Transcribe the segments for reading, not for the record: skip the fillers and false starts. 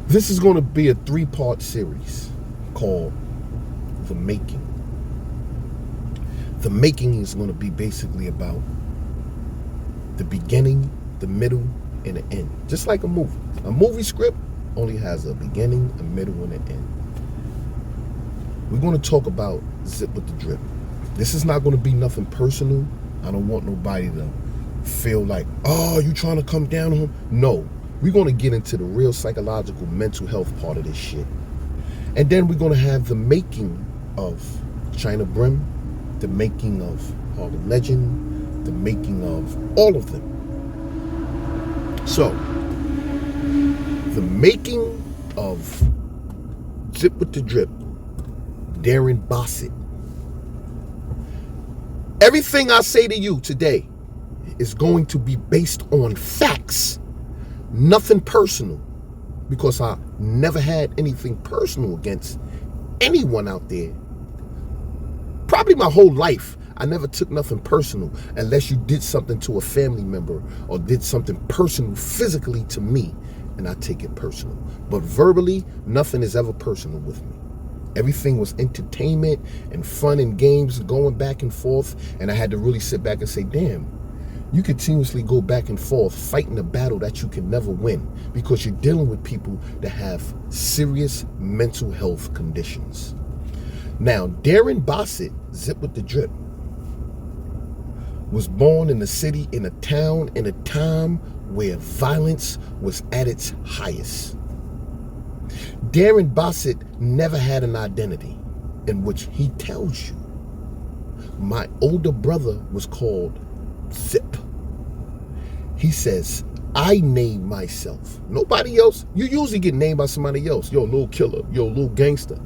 This is going to be a 3-part series called The Making. The Making is going to be basically about the beginning, the middle, and the end. Just like a movie. A movie script only has a beginning, a middle, and an end. We're going to talk about Zip with the Drip. This is not going to be nothing personal. I don't want nobody to feel like, oh, you trying to come down on him? No. We're going to get into the real psychological, mental health part of this shit. And then we're going to have the making of China Brim, the making of Harlem Legend, the making of all of them. So, the making of Zip with the Drip, Darren Bossett. Everything I say to you today is going to be based on facts. Nothing personal, because I never had anything personal against anyone out there. Probably my whole life, I never took nothing personal unless you did something to a family member or did something personal physically to me, and I take it personal. But verbally, nothing is ever personal with me. Everything was entertainment and fun and games going back and forth, and I had to really sit back and say, damn, you continuously go back and forth fighting a battle that you can never win because you're dealing with people that have serious mental health conditions. Now, Darren Bossett, Zip with the Drip, was born in a city, in a town, in a time where violence was at its highest. Darren Bossett never had an identity, in which he tells you, my older brother was called Zip. He says, I named myself. Nobody else. You usually get named by somebody else. Yo, little killer. Yo, little gangster.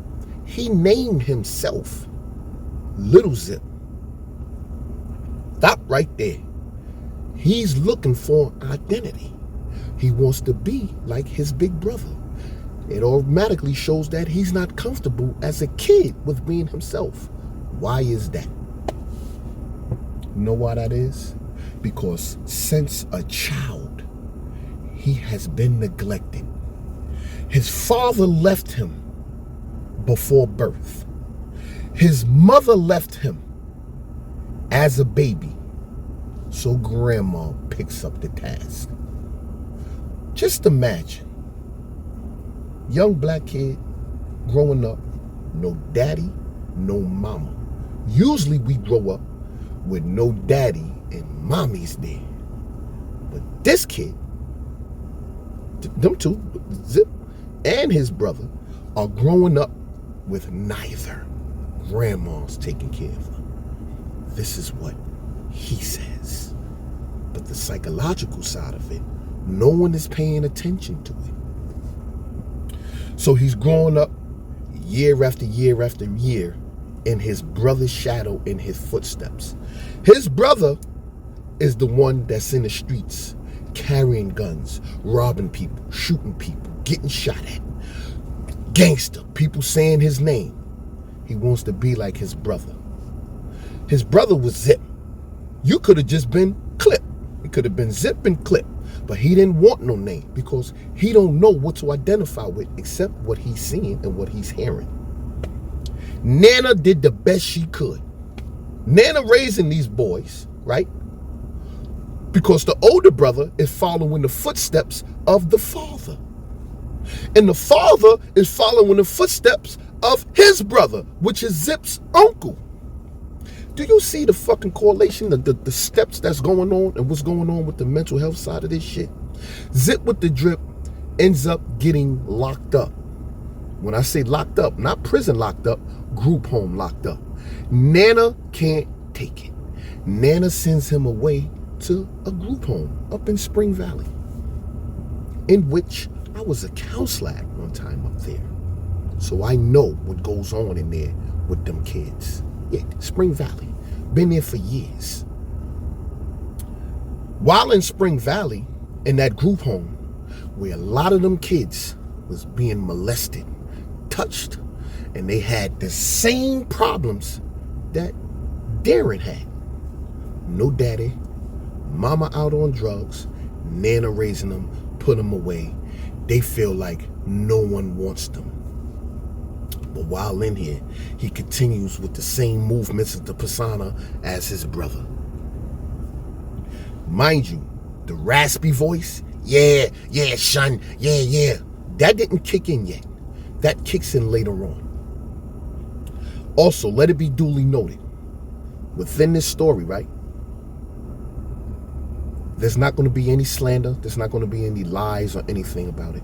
He named himself Little Zip. Stop right there. He's looking for identity. He wants to be like his big brother. It automatically shows that he's not comfortable as a kid with being himself. Why is that? You know why that is? Because since a child, he has been neglected. His father left him before birth. His mother left him as a baby. So grandma picks up the task. Just imagine, young black kid growing up, no daddy, no mama. Usually we grow up with no daddy and mommy's there. But this kid, them two, Zip and his brother, are growing up with neither. Grandma's taking care of them. This is what he says. But the psychological side of it, no one is paying attention to it. So he's growing up year after year after year in his brother's shadow, in his footsteps. His brother is the one that's in the streets, carrying guns, robbing people, shooting people, getting shot at. Gangster, people saying his name. He wants to be like his brother. His brother was Zip. You could have just been Clip. It could have been Zip and Clip. But he didn't want no name because he don't know what to identify with except what he's seeing and what he's hearing. Nana did the best she could. Nana raising these boys, right? Because the older brother is following the footsteps of the father. And the father is following the footsteps of his brother, which is Zip's uncle. Do you see the fucking correlation, the steps that's going on and what's going on with the mental health side of this shit? Zip with the Drip ends up getting locked up. When I say locked up, not prison locked up, group home locked up. Nana can't take it. Nana sends him away to a group home up in Spring Valley, in which I was a counselor at one time up there. So I know what goes on in there with them kids. Yeah, Spring Valley. Been there for years. While in Spring Valley, in that group home, where a lot of them kids was being molested, touched, and they had the same problems that Darren had. No daddy, mama out on drugs, Nana raising them, put them away. they feel like no one wants them. But while in here, he continues with the same movements of the persona as his brother. Mind you, the raspy voice, yeah, son, yeah, that didn't kick in yet. That kicks in later on. Also, let it be duly noted, within this story, right, there's not going to be any slander. There's not going to be any lies or anything about it.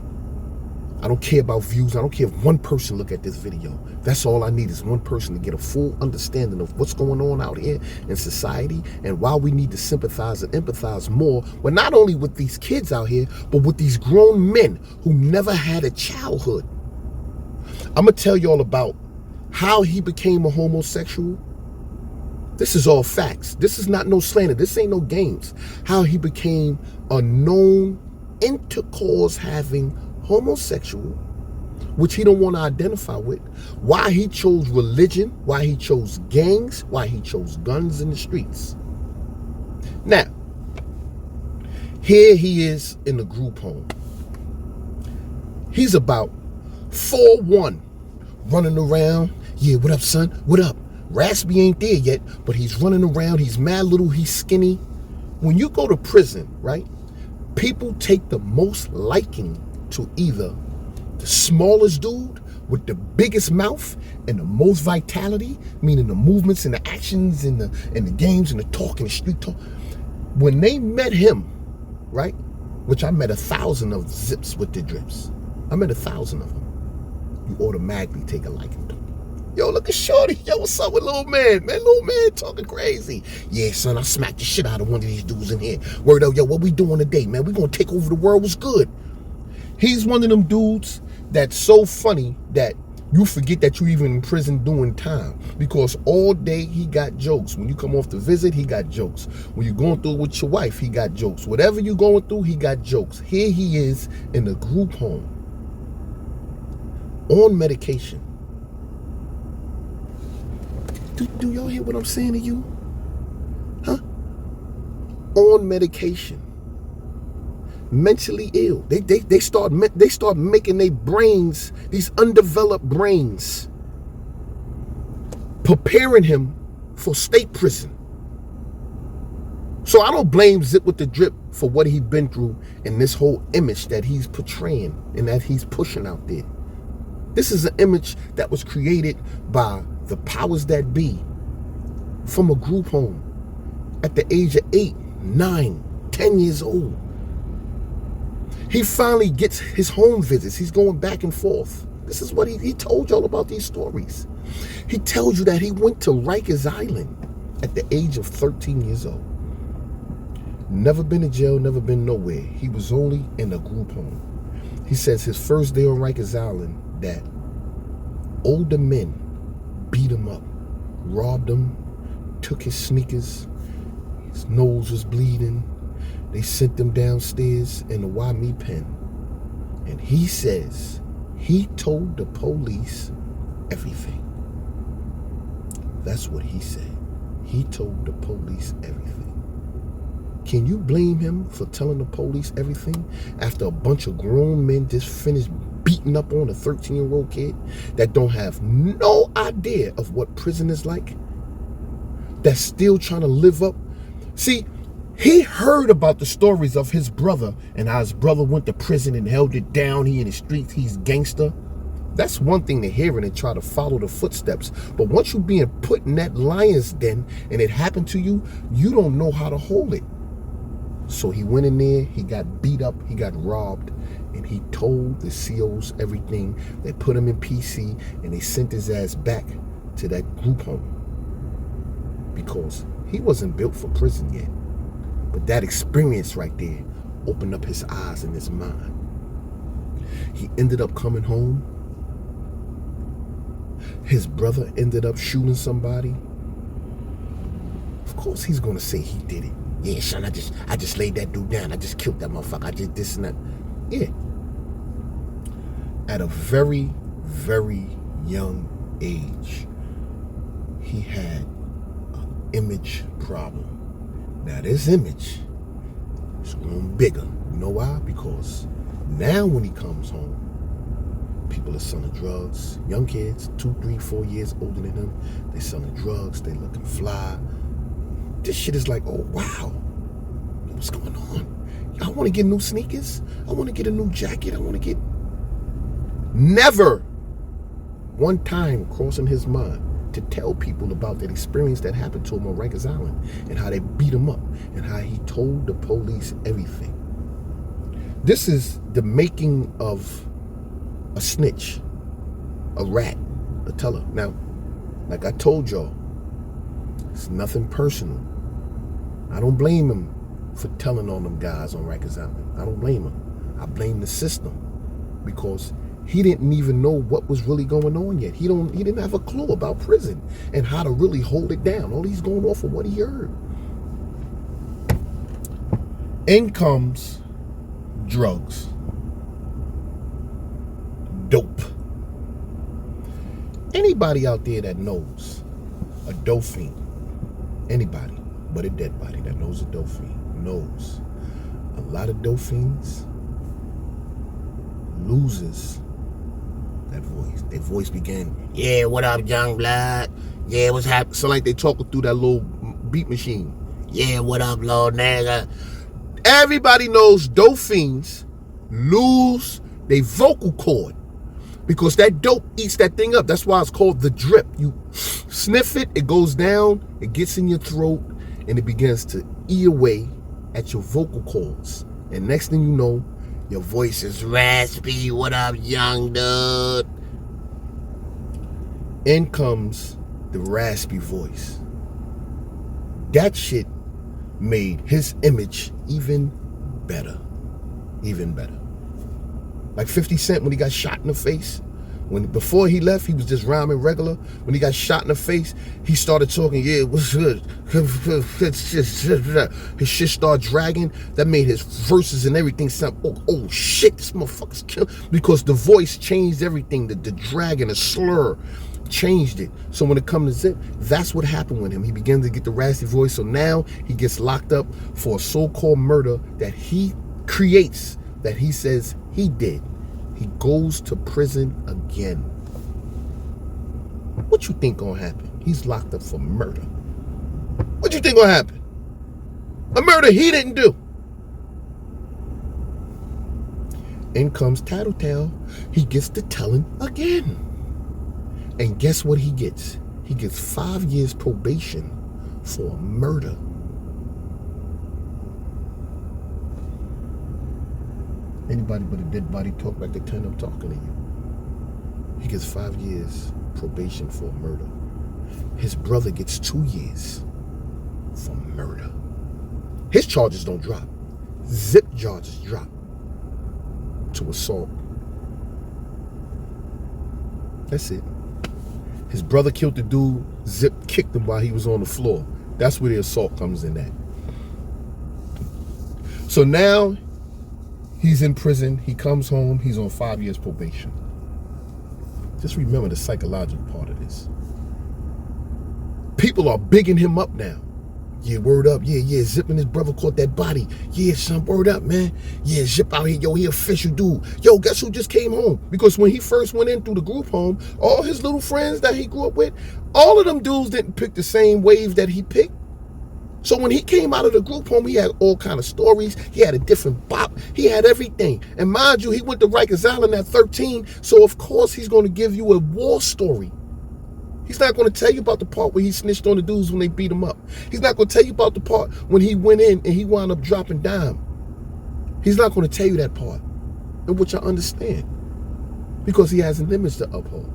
I don't care about views. I don't care if one person look at this video. That's all I need is one person to get a full understanding of what's going on out here in society and why we need to sympathize and empathize more, well, not only with these kids out here, but with these grown men who never had a childhood. I'm going to tell you all about how he became a homosexual. This is all facts. This is not no slander. This ain't no games. How he became a known intercourse-having homosexual, which he don't want to identify with, why he chose religion, why he chose gangs, why he chose guns in the streets. Now, here he is in the group home. He's about 4'1", running around. Yeah, what up, son? What up? Raspy ain't there yet, but he's running around. He's mad little. He's skinny. When you go to prison, right, people take the most liking to either the smallest dude with the biggest mouth and the most vitality, meaning the movements and the actions and the games and the talk and the street talk. When they met him, right, which I met 1,000 of Zips with the drips. I met 1,000 of them. You automatically take a liking to him. Yo, look at Shorty. Yo, what's up with little man? Man, little man talking crazy. Yeah, son, I smacked the shit out of one of these dudes in here. Word up, yo, what we doing today, man? We gonna take over the world. What's good? He's one of them dudes that's so funny that you forget that you even in prison doing time, because all day he got jokes. When you come off the visit, he got jokes. When you're going through with your wife, he got jokes. Whatever you're going through, he got jokes. Here he is in a group home on medication. Do y'all hear what I'm saying to you? Huh? On medication. Mentally ill. They start making their brains, these undeveloped brains, preparing him for state prison. So I don't blame Zip with the Drip for what he's been through and this whole image that he's portraying and that he's pushing out there. This is an image that was created by the powers that be from a group home at the age of 8, 9, 10 years old. He finally gets his home visits. He's going back and forth. This is what he told y'all about these stories. He tells you that he went to Rikers Island at the age of 13 years old. Never been to jail, never been nowhere. He was only in a group home. He says his first day on Rikers Island that older men beat him up, robbed him, took his sneakers, his nose was bleeding. They sent him downstairs in the YME pen. And he says he told the police everything. That's what he said. He told the police everything. Can you blame him for telling the police everything after a bunch of grown men just finished beating up on a 13-year-old kid that don't have no idea of what prison is like? That's still trying to live up. See, he heard about the stories of his brother and how his brother went to prison and held it down. He in the streets, he's gangster. That's one thing to hear it and try to follow the footsteps. But once you're being put in that lion's den and it happened to you, you don't know how to hold it. So he went in there, he got beat up, he got robbed, and he told the COs everything. They put him in PC and they sent his ass back to that group home because he wasn't built for prison yet. But that experience right there opened up his eyes and his mind. He ended up coming home. His brother ended up shooting somebody. Of course he's gonna say he did it. Yeah, son, I just laid that dude down. I just killed that motherfucker. I did this and that. Yeah. At a very, very young age, he had an image problem. Now this image is growing bigger. You know why? Because Now when he comes home, people are selling drugs. Young kids, 2, 3, 4 years older than him, they're selling drugs. They looking fly. This shit is like, oh wow, what's going on? I want to get new sneakers. I want to get a new jacket. I want to get. Never one time crossing his mind to tell people about that experience that happened to him on Rikers Island and how they beat him up and how he told the police everything. This is the making of a snitch, a rat, a teller. Now, like I told y'all, it's nothing personal. I don't blame him for telling on them guys on Rikers Island. I don't blame him. I blame the system because he didn't even know what was really going on yet. He didn't have a clue about prison and how to really hold it down. All he's going off of what he heard. In comes drugs. Dope. Anybody out there that knows a dope fiend, anybody but a dead body that knows a dope fiend knows a lot of dope fiends loses that voice. Their voice began, yeah, what up, young blood? Yeah, what's happening? So like they talking through that little beat machine. Yeah, what up, little nigga? Everybody knows dope fiends lose their vocal cord because that dope eats that thing up. That's why it's called the drip. You sniff it, it goes down, it gets in your throat, and it begins to eat away at your vocal cords. And next thing you know, your voice is raspy. What up, young dude? In comes the raspy voice. That shit made his image even better. Even better. Like 50 Cent when he got shot in the face. Before he left, he was just rhyming regular. When he got shot in the face, he started talking, yeah, what's good? His shit started dragging. That made his verses and everything sound, oh shit, this motherfucker's killed. Because the voice changed everything. The drag and the slur changed it. So when it comes to Zip, that's what happened with him. He began to get the raspy voice. So now he gets locked up for a so-called murder that he creates, that he says he did. He goes to prison again. What you think gonna happen? He's locked up for murder. What you think gonna happen? A murder he didn't do. In comes Tattletale. He gets to telling again. And guess what he gets? He gets 5 years probation for murder. Anybody but a dead body talk like they turn up talking to you. He gets 5 years probation for murder. His brother gets 2 years for murder. His charges don't drop. Zip charges drop to assault. That's it. His brother killed the dude. Zip kicked him while he was on the floor. That's where the assault comes in at. So now he's in prison. He comes home. He's on 5 years probation. Just remember the psychological part of this. People are bigging him up now. Yeah, word up. Yeah. Zip and his brother caught that body. Yeah, son, word up, man. Yeah, Zip out here. Yo, he official dude. Yo, guess who just came home? Because when he first went in through the group home, all his little friends that he grew up with, all of them dudes didn't pick the same wave that he picked. So when he came out of the group home, he had all kind of stories. He had a different bop. He had everything. And mind you, he went to Rikers Island at 13. So of course he's going to give you a war story. He's not going to tell you about the part where he snitched on the dudes when they beat him up. He's not going to tell you about the part when he went in and he wound up dropping dime. He's not going to tell you that part, and which I understand, because he has an image to uphold.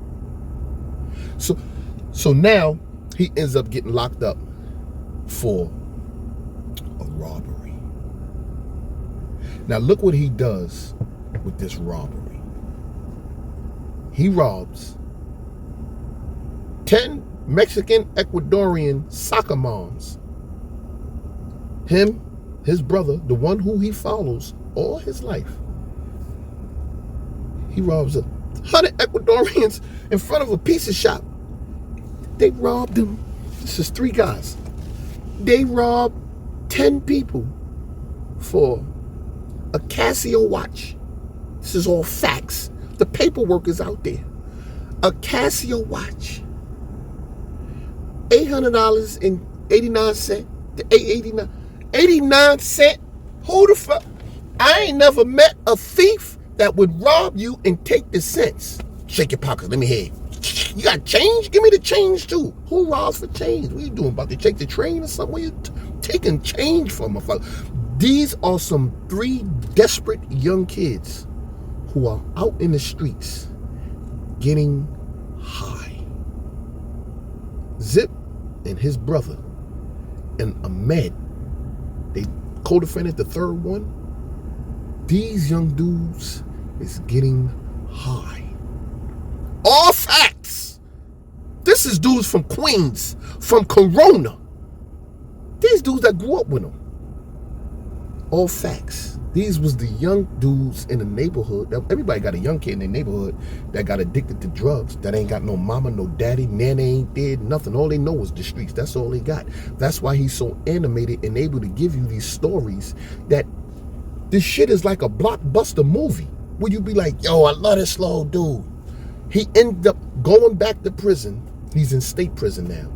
So now he ends up getting locked up for a robbery. Now look what he does with this robbery. He robs 10 Mexican Ecuadorian soccer moms. Him, his brother, the one who he follows all his life. He robs 100 Ecuadorians in front of a pizza shop. They robbed him. This is 3 guys. They robbed 10 people for a Casio watch. This is all facts. The paperwork is out there. A Casio watch, $800.89. The 89 cent. Who the fuck? I ain't never met a thief that would rob you and take the cents. Shake your pockets. Let me hear. You got change? Give me the change too. Who robs for change? What are you doing? About to take the train or something? Where you taking change from, motherfucker? These are some 3 desperate young kids who are out in the streets getting high. Zip and his brother and Ahmed, they co-defendant, the third one. These young dudes is getting high. All facts. This is dudes from Queens, from Corona. These dudes that grew up with them. All facts. These was the young dudes in the neighborhood. Everybody got a young kid in their neighborhood that got addicted to drugs, that ain't got no mama, no daddy, nanny ain't dead, nothing. All they know is the streets. That's all they got. That's why he's so animated and able to give you these stories that this shit is like a blockbuster movie where you be like, yo, I love this slow dude. He ended up going back to prison. He's in state prison now.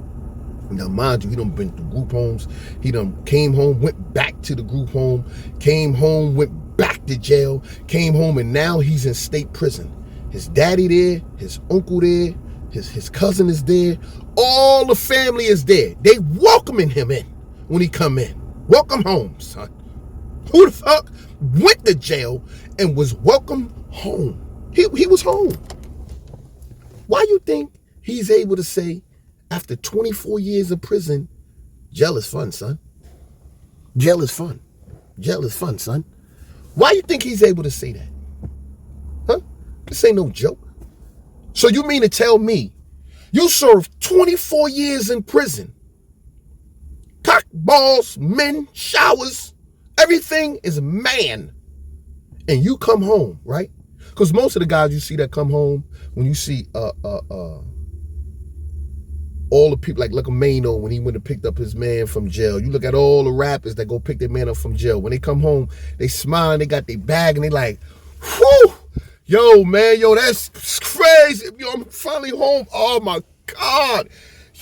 Now, mind you, he done been through group homes. He done came home, went back to the group home, came home, went back to jail, came home, and now he's in state prison. His daddy there, his uncle there, his cousin is there. All the family is there. They welcoming him in when he come in. Welcome home, son. Who the fuck went to jail and was welcomed home? He was home. Why you think he's able to say, after 24 years of prison, jail is fun, son? Jail is fun. Jail is fun, son. Why you think he's able to say that? Huh? This ain't no joke. So you mean to tell me you served 24 years in prison? Cock, balls, men, showers, everything is man. And you come home, right? Because most of the guys you see that come home, when you see all the people like Mano when he went and picked up his man from jail. You look at all the rappers that go pick their man up from jail. When they come home, they smile and they got their bag and they like, whew, yo, man, yo, that's crazy. Yo, I'm finally home. Oh my God.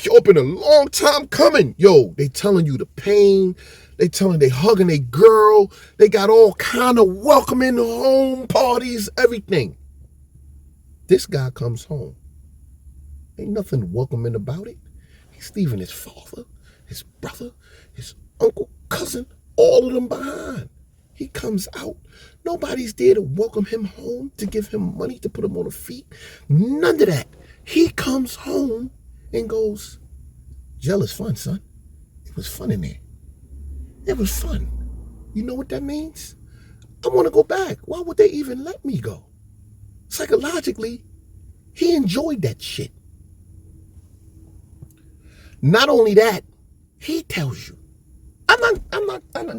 Yo, been a long time coming. Yo, they telling you the pain. They hugging a girl. They got all kind of welcoming home parties, everything. This guy comes home. Ain't nothing welcoming about it. He's leaving his father, his brother, his uncle, cousin, all of them behind. He comes out. Nobody's there to welcome him home, to give him money, to put him on his feet. None of that. He comes home and goes, jail is fun, son. It was fun in there. It was fun. You know what that means? I want to go back. Why would they even let me go? Psychologically, he enjoyed that shit. Not only that, he tells you. I'm not,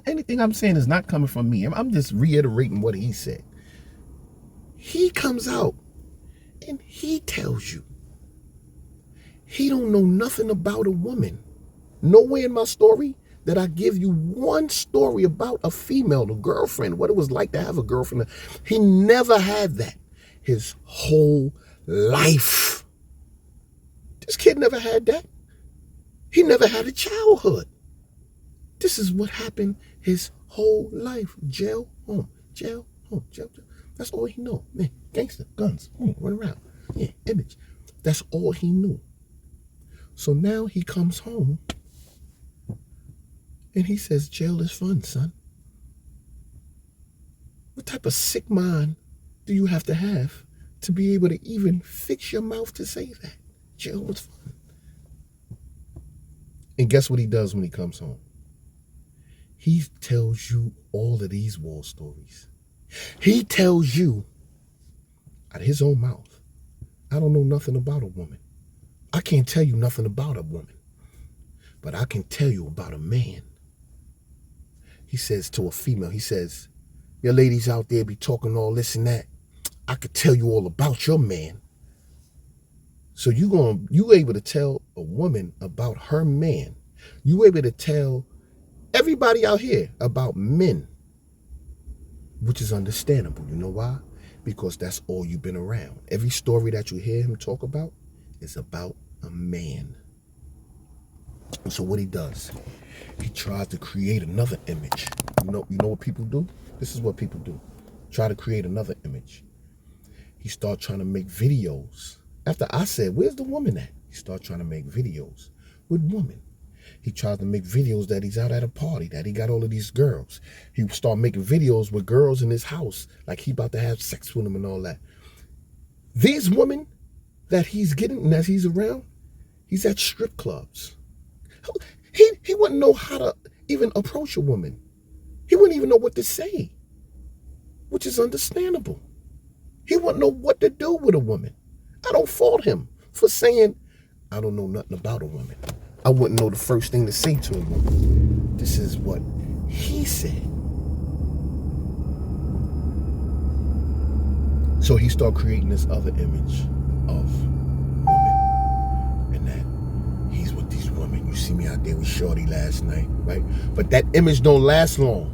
anything I'm saying is not coming from me. I'm just reiterating what he said. He comes out and he tells you he don't know nothing about a woman. Nowhere in my story that I give you one story about a female, a girlfriend, what it was like to have a girlfriend. He never had that his whole life. This kid never had that. He never had a childhood. This is what happened his whole life. Jail, home, jail, home, jail. That's all he knew. Man, gangster, guns, run around. Yeah, image. That's all he knew. So now he comes home and he says, jail is fun, son. What type of sick mind do you have to be able to even fix your mouth to say that? Jail was fun. And guess what he does when he comes home? He tells you all of these war stories. He tells you out of his own mouth, I don't know nothing about a woman. I can't tell you nothing about a woman, but I can tell you about a man. He says to a female, he says, your ladies out there be talking all this and that. I could tell you all about your man. So you able to tell a woman about her man. You able to tell everybody out here about men, which is understandable. You know why? because that's all you've been around. Every story that you hear him talk about is about a man. And so what he does, he tries to create another image. You know what people do? This is what people do. Try to create another image. He started trying to make videos. After I said, where's the woman at? He started trying to make videos with women. He tried to make videos that he's out at a party, that he got all of these girls. He started making videos with girls in his house, like he about to have sex with them and all that. These women that he's getting and that he's around, he's at strip clubs. He wouldn't know how to even approach a woman. He wouldn't even know what to say, which is understandable. He wouldn't know what to do with a woman. I don't fault him for saying, I don't know nothing about a woman. I wouldn't know the first thing to say to a woman. This is what he said. So he started creating this other image of women, and that he's with these women. You see me out there with Shorty last night, right? But that image don't last long.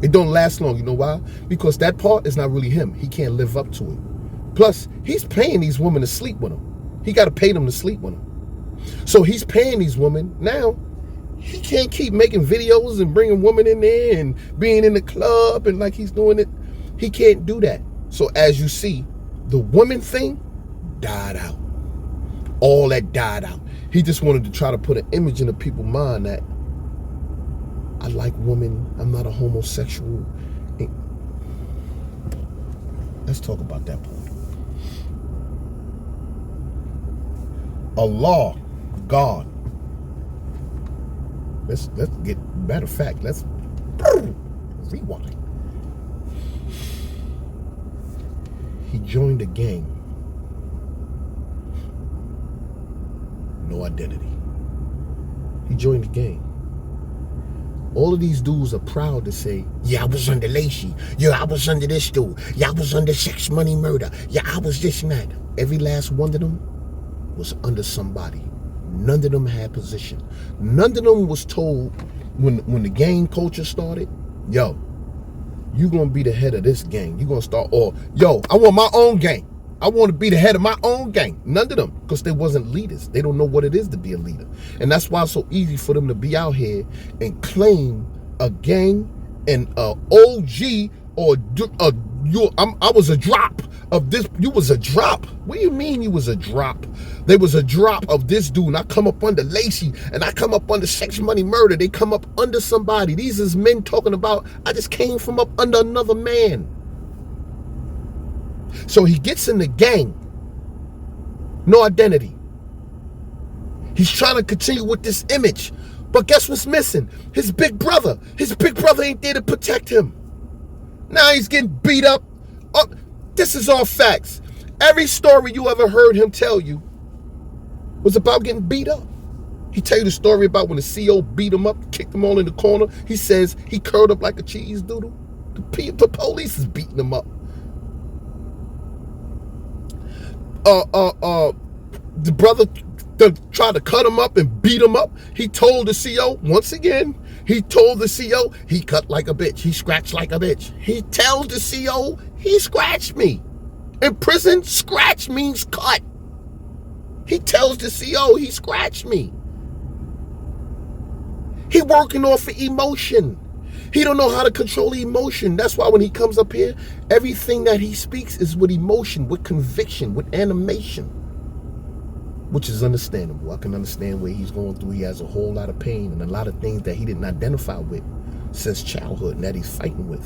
It don't last long. You know why? Because that part is not really him. He can't live up to it. Plus, he's paying these women to sleep with him. He got to pay them to sleep with him. So he's paying these women. Now, he can't keep making videos and bringing women in there and being in the club and like he's doing it. He can't do that. So as you see, the woman thing died out. All that died out. He just wanted to try to put an image in the people's mind that I like women. I'm not a homosexual. Let's talk about that part. Allah, God. Let's get, matter of fact, let's rewind. He joined a gang. No identity. He joined a gang. All of these dudes are proud to say, yeah, I was under Lacey. Yeah, I was under this dude. Yeah, I was under Sex Money Murder. Yeah, I was this and that. Every last one of them was under somebody. None of them had position. None of them was told when the gang culture started, yo, you gonna be the head of this gang. You gonna start, or yo, I want my own gang. I want to be the head of my own gang. None of them, because they wasn't leaders. They don't know what it is to be a leader. And that's why it's so easy for them to be out here and claim a gang and a OG or I was a drop of this. You was a drop. What do you mean you was a drop? There was a drop of this dude, and I come up under Lacey, and I come up under Sex Money Murder. They come up under somebody. These is men talking about, I just came from up under another man. So he gets in the gang. No identity. He's trying to continue with this image. But guess what's missing? His big brother. His big brother ain't there to protect him. Now he's getting beat up. Oh, this is all facts. Every story you ever heard him tell you was about getting beat up. He tell you the story about when the CO beat him up, kicked him all in the corner. He says he curled up like a cheese doodle. The police is beating him up. The brother tried to cut him up and beat him up. He told the CO, once again, he told the CO, he cut like a bitch. He scratched like a bitch. He tells the CO, he scratched me. In prison, scratch means cut. He tells the CO, he scratched me. He working off of emotion. He don't know how to control emotion. That's why when he comes up here, everything that he speaks is with emotion, with conviction, with animation, which is understandable. I can understand where he's going through. He has a whole lot of pain and a lot of things that he didn't identify with since childhood and that he's fighting with.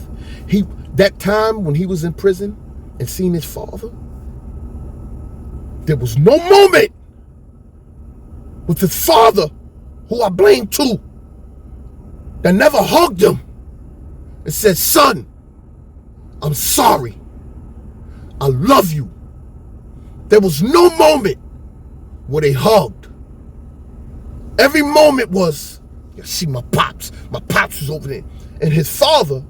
That time when he was in prison and seen his father, there was no moment with his father, who I blame too, that never hugged him and said, son, I'm sorry. I love you. There was no moment where they hugged. Every moment was, you see my pops. My pops was over there. And his father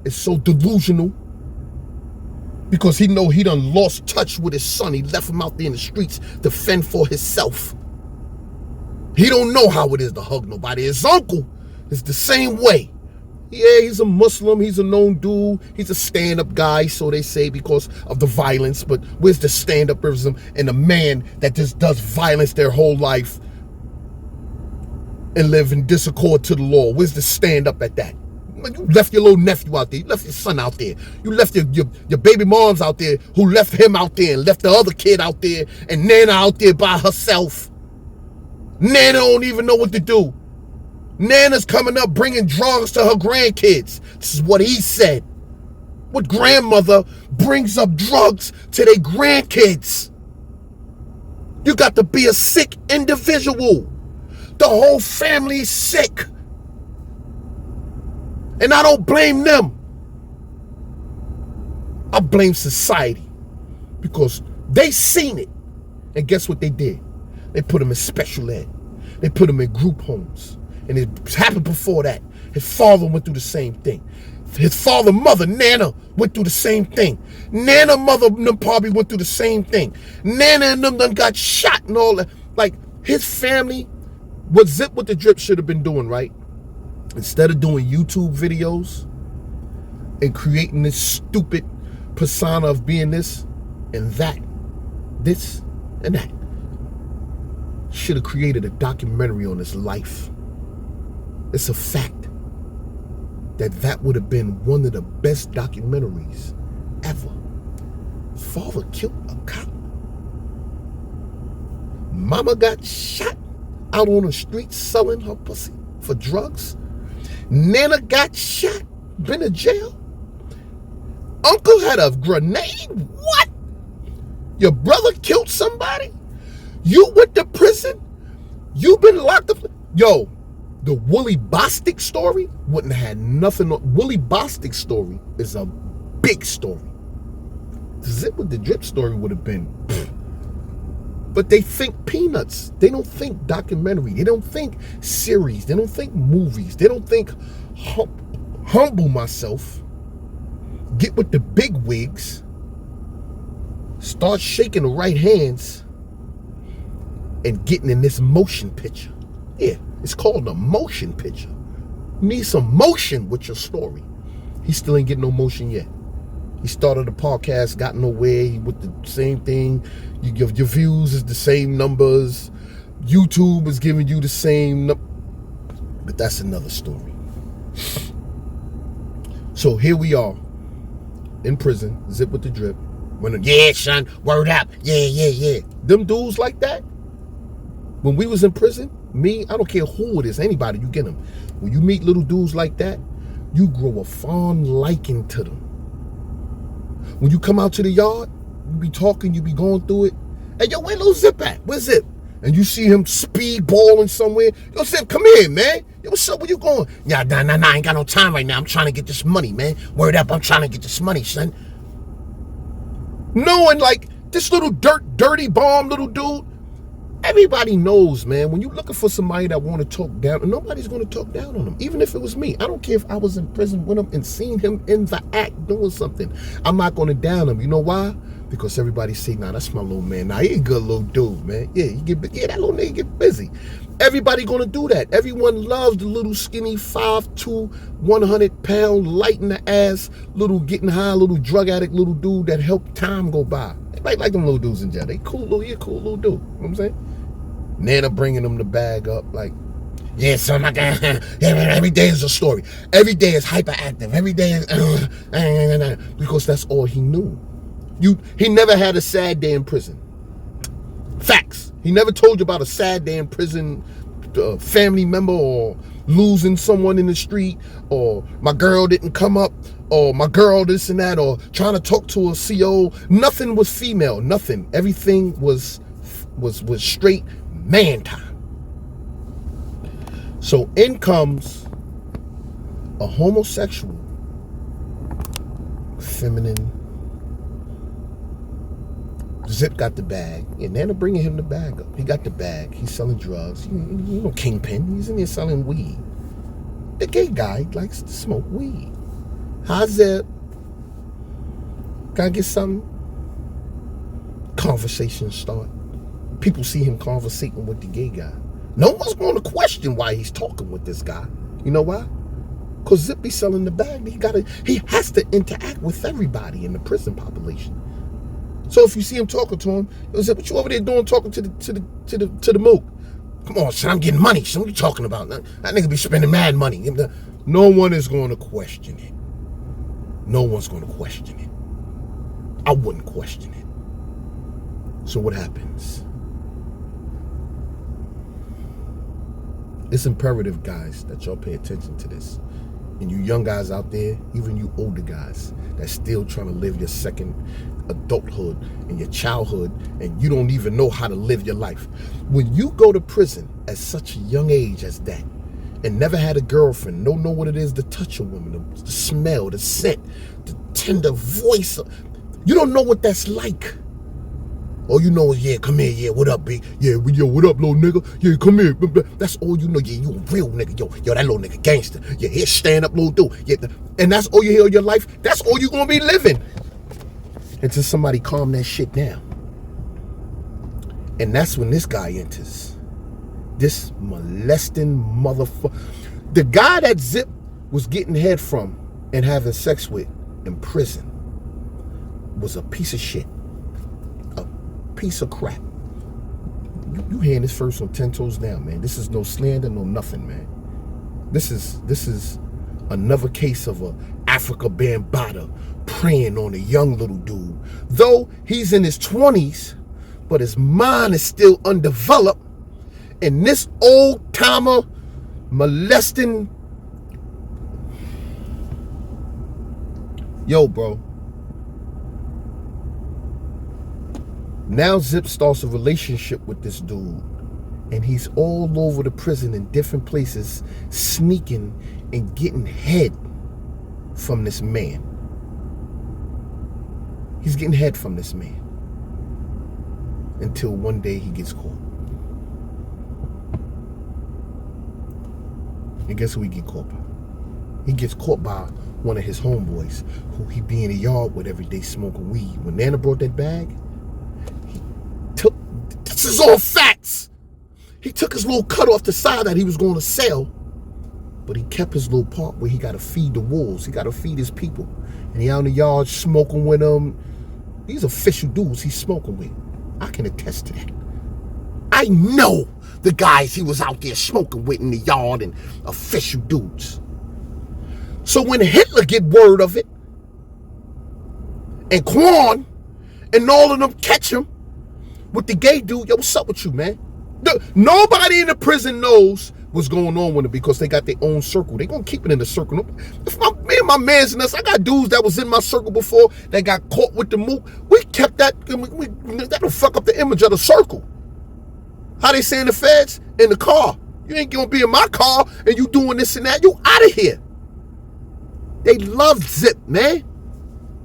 is so delusional because he know he done lost touch with his son. He left him out there in the streets to fend for himself. He don't know how it is to hug nobody. His uncle is the same way. Yeah, he's a Muslim. He's a known dude. He's a stand-up guy, so they say, because of the violence. But where's the stand-upism and a man that just does violence their whole life and live in disaccord to the law? Where's the stand-up at that? You left your little nephew out there. You left your son out there. You left your baby moms out there who left him out there and left the other kid out there and Nana out there by herself. Nana don't even know what to do. Nana's coming up bringing drugs to her grandkids. This is what he said. What grandmother brings up drugs to their grandkids? You got to be a sick individual. The whole family's sick. And I don't blame them. I blame society. Because they seen it. And guess what they did? They put him in special ed. They put him in group homes. And it happened before that. His father went through the same thing. His father, mother, Nana went through the same thing. Nana, mother, and them probably went through the same thing. Nana and them done got shot and all that. Like, his family, what Zip with the Drip should have been doing, right? Instead of doing YouTube videos and creating this stupid persona of being this and that, this and that, should have created a documentary on his life. It's a fact that would have been one of the best documentaries ever. Father killed a cop. Mama got shot out on the street selling her pussy for drugs. Nana got shot, been in jail. Uncle had a grenade? What? Your brother killed somebody? You went to prison? You been locked up? Yo, the Willie Bostick story wouldn't have had nothing on. Willie Bostick story is a big story. Zip with the Drip story would have been. But they think peanuts. They don't think documentary. They don't think series. They don't think movies. They don't think humble myself. Get with the big wigs. Start shaking the right hands. And getting in this motion picture. Yeah, it's called a motion picture. You need some motion with your story. He still ain't getting no motion yet. He started a podcast, got nowhere. He with the same thing. Your views is the same numbers. YouTube is giving you the same. But that's another story. So here we are in prison, Zip with the Drip. When yeah, son, word up. Yeah. Them dudes like that. When we was in prison, me, I don't care who it is, anybody, you get them. When you meet little dudes like that, you grow a fond liking to them. When you come out to the yard, you be talking, you be going through it. Hey, yo, where little Zip at? Where's Zip? And you see him speedballing somewhere. Yo, Zip, come here, man. Yo, what's up? Where you going? Nah, I ain't got no time right now. I'm trying to get this money, man. Word up, I'm trying to get this money, son. Knowing, like, this little dirty bomb little dude, everybody knows, man, when you're looking for somebody that want to talk down, nobody's going to talk down on him. Even if it was me. I don't care if I was in prison with him and seen him in the act doing something. I'm not going to down him. You know why? Because everybody say, nah, that's my little man. Nah, he a good little dude, man. Yeah, that little nigga get busy. Everybody going to do that. Everyone loves the little skinny 5'2", 100-pound, light in the ass, little getting high, little drug addict little dude that helped time go by. Everybody like them little dudes in jail. He a cool little dude. You know what I'm saying? Nana bringing him the bag up like, yeah, son, every day is a story. Every day is hyperactive. Every day is, because that's all he knew. He never had a sad day in prison. Facts. He never told you about a sad day in prison, family member, or losing someone in the street, or my girl didn't come up, or my girl this and that, or trying to talk to a CO. Nothing was female. Nothing. Everything was straight man time. So in comes a homosexual, feminine. Zip got the bag, and Nana bringing him the bag up. He got the bag. He's selling drugs. You know, kingpin. He's in there selling weed. The gay guy likes to smoke weed. Hi, Zip. Gotta get something. Conversation start. People see him conversating with the gay guy. No one's going to question why he's talking with this guy. You know why? Cause Zip be selling the bag. He has to interact with everybody in the prison population. So if you see him talking to him, Zip, what you over there doing talking to the mook? Come on, son, I'm getting money. Son, what you talking about? That nigga be spending mad money. No one is going to question it. No one's going to question it. I wouldn't question it. So what happens? It's imperative, guys, that y'all pay attention to this. And you young guys out there, even you older guys, that's still trying to live your second adulthood and your childhood, and you don't even know how to live your life. When you go to prison at such a young age as that, and never had a girlfriend, don't know what it is to touch a woman, the smell, the scent, the tender voice, you don't know what that's like. All you know is, yeah, come here, yeah, what up, big? Yeah, yo, what up, little nigga? Yeah, come here. That's all you know. Yeah, you a real nigga. Yo, that little nigga gangster. Yeah, here, stand up, little dude. Yeah, and that's all you hear in your life. That's all you gonna be living. Until somebody calm that shit down. And that's when this guy enters. This molesting motherfucker. The guy that Zip was getting head from and having sex with in prison was a piece of shit. Piece of crap. You hearing this first on 10 Toes Down, man. This is no slander, no nothing, man. This is another case of a Africa Bambaataa preying on a young little dude. Though he's in his 20s, but his mind is still undeveloped. And this old timer molesting. Yo, bro. Now Zip starts a relationship with this dude, and he's all over the prison in different places, sneaking and getting head from this man. He's getting head from this man until one day he gets caught. And guess who he get caught by? He gets caught by one of his homeboys who he be in the yard with every day smoking weed. When Nana brought that bag, this is all facts. He took his little cut off the side that he was going to sell, but he kept his little part where he got to feed the wolves. He got to feed his people. And he out in the yard smoking with them. These official dudes he's smoking with. I can attest to that. I know the guys he was out there smoking with in the yard and official dudes. So when Hitler get word of it, and Quan and all of them catch him with the gay dude, yo, what's up with you, man? Nobody in the prison knows what's going on with it because they got their own circle. They gonna keep it in the circle. If me and my mans and us, I got dudes that was in my circle before that got caught with the mook. We kept that. That'll fuck up the image of the circle. How they say in the feds? In the car. You ain't gonna be in my car and you doing this and that. You out of here. They love Zip, man.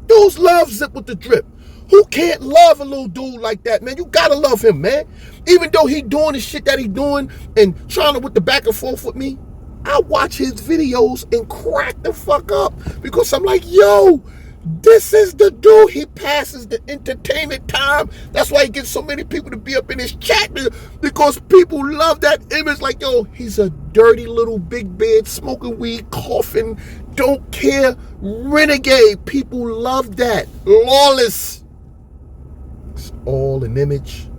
Dudes love Zip with the drip. Who can't love a little dude like that, man? You gotta love him, man. Even though he doing the shit that he doing and trying to with the back and forth with me, I watch his videos and crack the fuck up because I'm like, yo, this is the dude. He passes the entertainment time. That's why he gets so many people to be up in his chat because people love that image. Like, yo, he's a dirty little big bed, smoking weed, coughing, don't care, renegade. People love that. Lawless. It's all an image.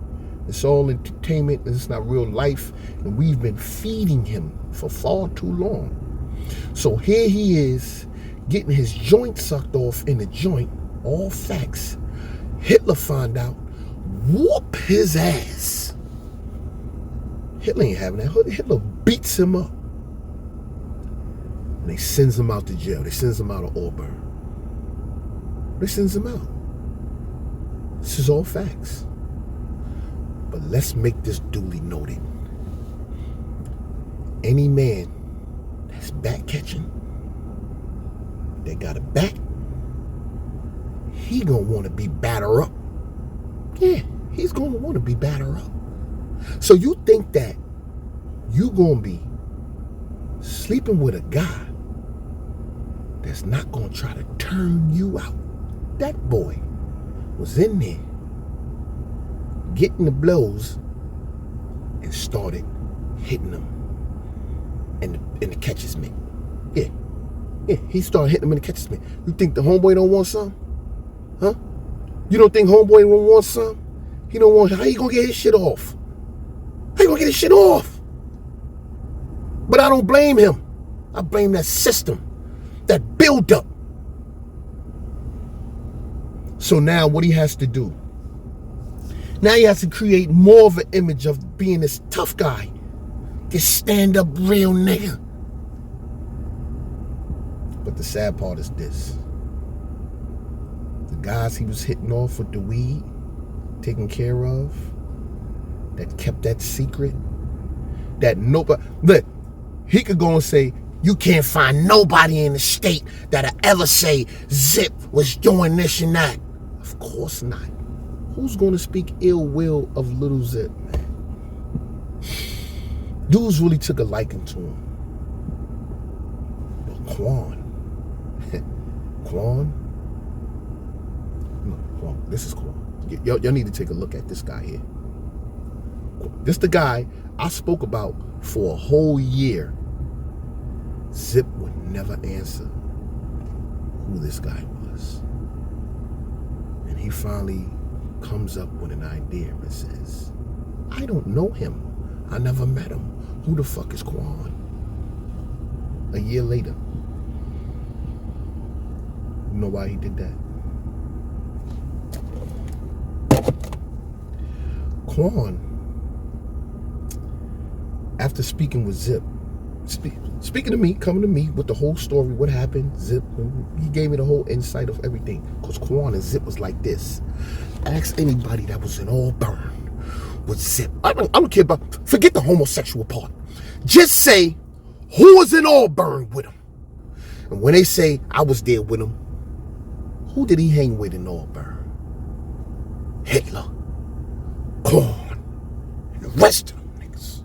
It's all entertainment. It's not real life. And we've been feeding him for far too long. So here he is, getting his joint sucked off in the joint. All facts. Hitler find out, whoop his ass. Hitler ain't having that. Hitler beats him up. And they sends him out to jail. They sends him out of Auburn. They sends him out. This is all facts. But let's make this duly noted. Any man that's bat catching, that got a bat, he gonna want to be batter up. Yeah, he's gonna want to be batter up. So you think that you gonna be sleeping with a guy that's not gonna try to turn you out? That boy was in there getting the blows and started hitting them and the catches me. Yeah, Yeah, he started hitting him in the catches mitt. You think the homeboy don't want some? Huh? You don't think homeboy don't want some? He don't want. How you gonna get his shit off? How you gonna get his shit off? But I don't blame him. I blame that system, that build-up. So now what he has to do? Now he has to create more of an image of being this tough guy, this stand-up real nigga. But the sad part is this. The guys he was hitting off with the weed, taking care of, that kept that secret, that nobody, look, he could go and say, you can't find nobody in the state that'll ever say Zip was doing this and that. Of course not. Who's going to speak ill will of Little Zip, man? Dudes really took a liking to him. But Quan, this is Quan. Y'all need to take a look at this guy here. This the guy I spoke about for a whole year. Zip would never answer who this guy was. And he finally comes up with an idea and says, I don't know him. I never met him. Who the fuck is Quan? A year later. You know why he did that? Quan, after speaking with Zip, speaking to me, coming to me with the whole story, what happened, Zip, he gave me the whole insight of everything. Because Quan and Zip was like this. Ask anybody that was in Auburn with Zip. I don't care about, forget the homosexual part. Just say, who was in Auburn with him? And when they say, I was there with him, who did he hang with in Auburn? Hitler, Quan, and the rest of them niggas.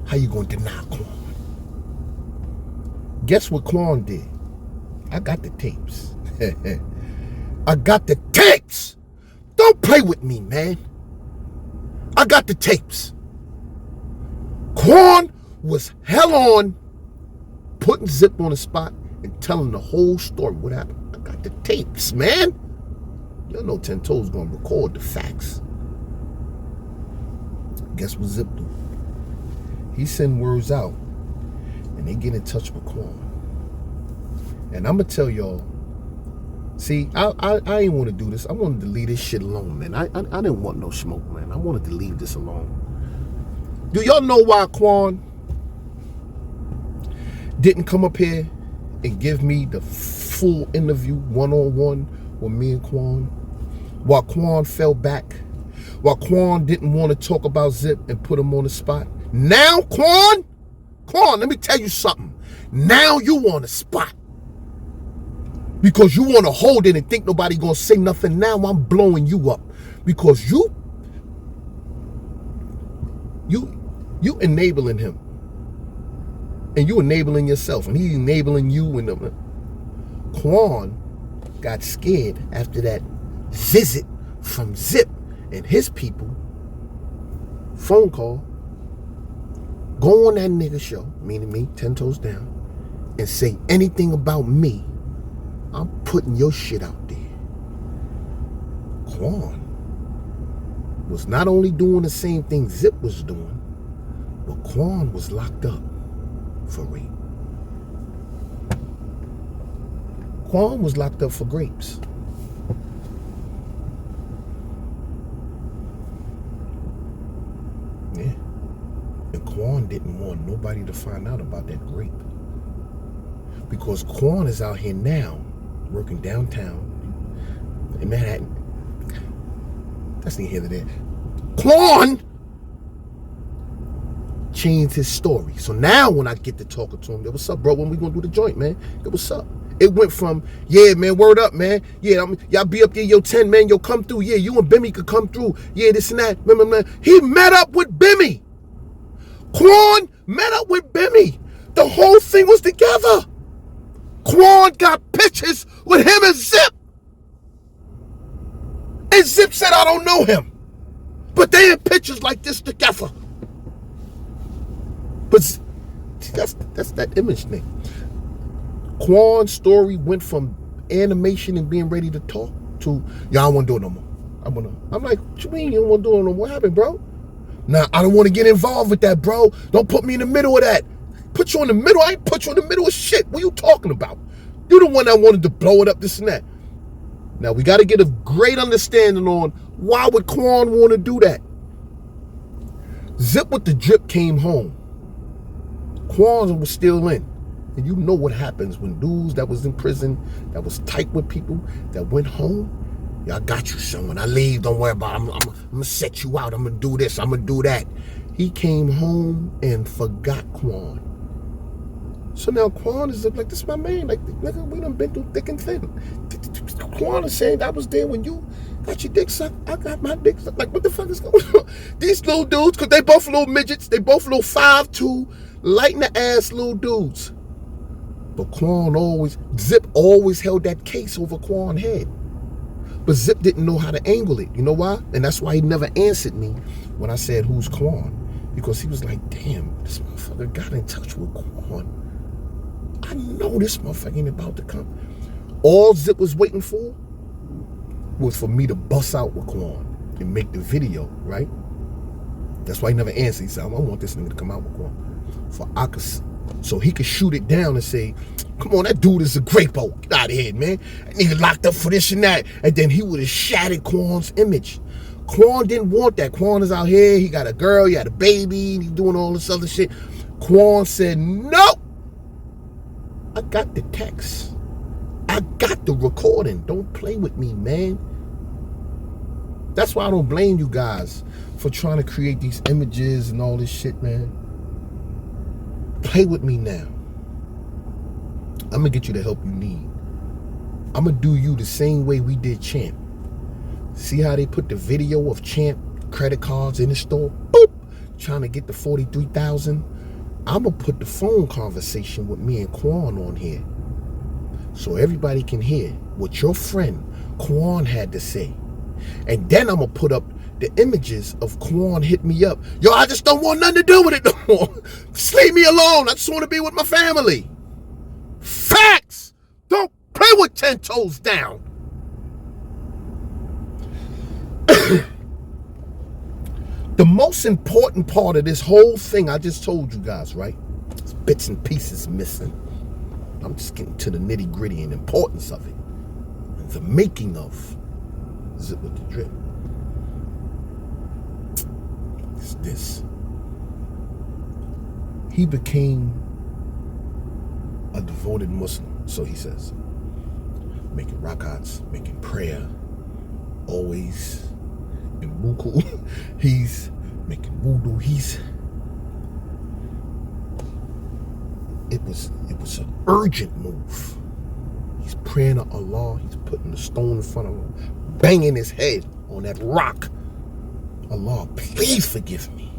How you gonna deny Quan? Guess what Quan did? I got the tapes. I got the tapes. Don't play with me, man. I got the tapes. Quan was hell on putting Zip on the spot and telling the whole story. What happened? I got the tapes, man. Y'all know 10 Toes gonna record the facts. Guess what Zip do? He send words out and they get in touch with Quan. And I'm gonna tell y'all, see, I ain't want to do this. I wanted to leave this shit alone, man. I didn't want no smoke, man. I wanted to leave this alone. Do y'all know why Quan didn't come up here and give me the full interview one-on-one with me and Quan? Why Quan fell back? Why Quan didn't want to talk about Zip and put him on the spot? Now, Quan, let me tell you something. Now you on the spot. Because you want to hold it and think nobody gonna say nothing. Now I'm blowing you up. Because you enabling him. And you enabling yourself. And he's enabling you. And Quan got scared after that visit from Zip and his people. Phone call. Go on that nigga show, meaning me, 10 Toes Down, and say anything about me. I'm putting your shit out there. Quan was not only doing the same thing Zip was doing, but Quan was locked up for rape. Quan was locked up for grapes. Yeah. And Quan didn't want nobody to find out about that grape. Because Quan is out here now, working downtown in Manhattan. That's neither here nor there. Quan changed his story. So now when I get to talking to him, yo, what's up, bro? When we gonna do the joint, man? Yo, what's up? It went from, yeah, man, word up, man. Yeah, y'all be up there, yo, 10, man. Yo, come through. Yeah, you and Bimmy could come through. Yeah, this and that. He met up with Bimmy. Quan met up with Bimmy. The whole thing was together. Quan got pictures with him and Zip. And Zip said, I don't know him. But they had pictures like this together. But that's that image thing. Quan's story went from animation and being ready to talk to, y'all don't want to do it no more. I'm like, what you mean you don't want to do it no more? What happened, bro? Nah, I don't want to get involved with that, bro. Don't put me in the middle of that. Put you in the middle? I ain't put you in the middle of shit. What are you talking about? You're the one that wanted to blow it up, this and that. Now, we got to get a great understanding on why would Quan want to do that. Zip with the Drip came home. Quan was still in. And you know what happens when dudes that was in prison, that was tight with people, that went home. Y'all got you, son. When I leave, don't worry about it. I'm going to set you out. I'm going to do this. I'm going to do that. He came home and forgot Quan. So now Quan is like, this is my man. Like, nigga, we done been through thick and thin. Quan is saying, I was there when you got your dick sucked. I got my dick sucked. Like, what the fuck is going on? These little dudes, because they both little midgets. They both little 5'2", light in the ass little dudes. But Zip always held that case over Quan's head. But Zip didn't know how to angle it. You know why? And that's why he never answered me when I said, who's Quan? Because he was like, damn, this motherfucker got in touch with Quan. I know this motherfucker ain't about to come. All Zip was waiting for was for me to bust out with Quan and make the video, right? That's why he never answered. He said, I want this nigga to come out with Quan. So he could shoot it down and say, come on, that dude is a grepo. Get out of here, man. That nigga locked up for this and that. And then he would have shattered Quan's image. Quan didn't want that. Quan is out here. He got a girl. He had a baby. He's doing all this other shit. Quan said, no. I got the text. I got the recording. Don't play with me, man. That's why I don't blame you guys for trying to create these images and all this shit, man. Play with me now. I'm gonna get you the help you need. I'm gonna do you the same way we did Champ. See how they put the video of Champ credit cards in the store? Boop! Trying to get the 43,000. I'm gonna put the phone conversation with me and Quan on here, so everybody can hear what your friend Quan had to say. And then I'm gonna put up the images of Quan hit me up. Yo, I just don't want nothing to do with it no more. Just leave me alone. I just want to be with my family. Facts. Don't play with 10 toes down. The most important part of this whole thing I just told you guys, right? It's bits and pieces missing. I'm just getting to the nitty gritty and importance of it. And the making of Zip with the Drip. It's this. He became a devoted Muslim, so he says. Making rakats, making prayer, always in wuku. He's making wudu. It was an urgent move. He's praying to Allah. He's putting the stone in front of him, banging his head on that rock. Allah, please forgive me.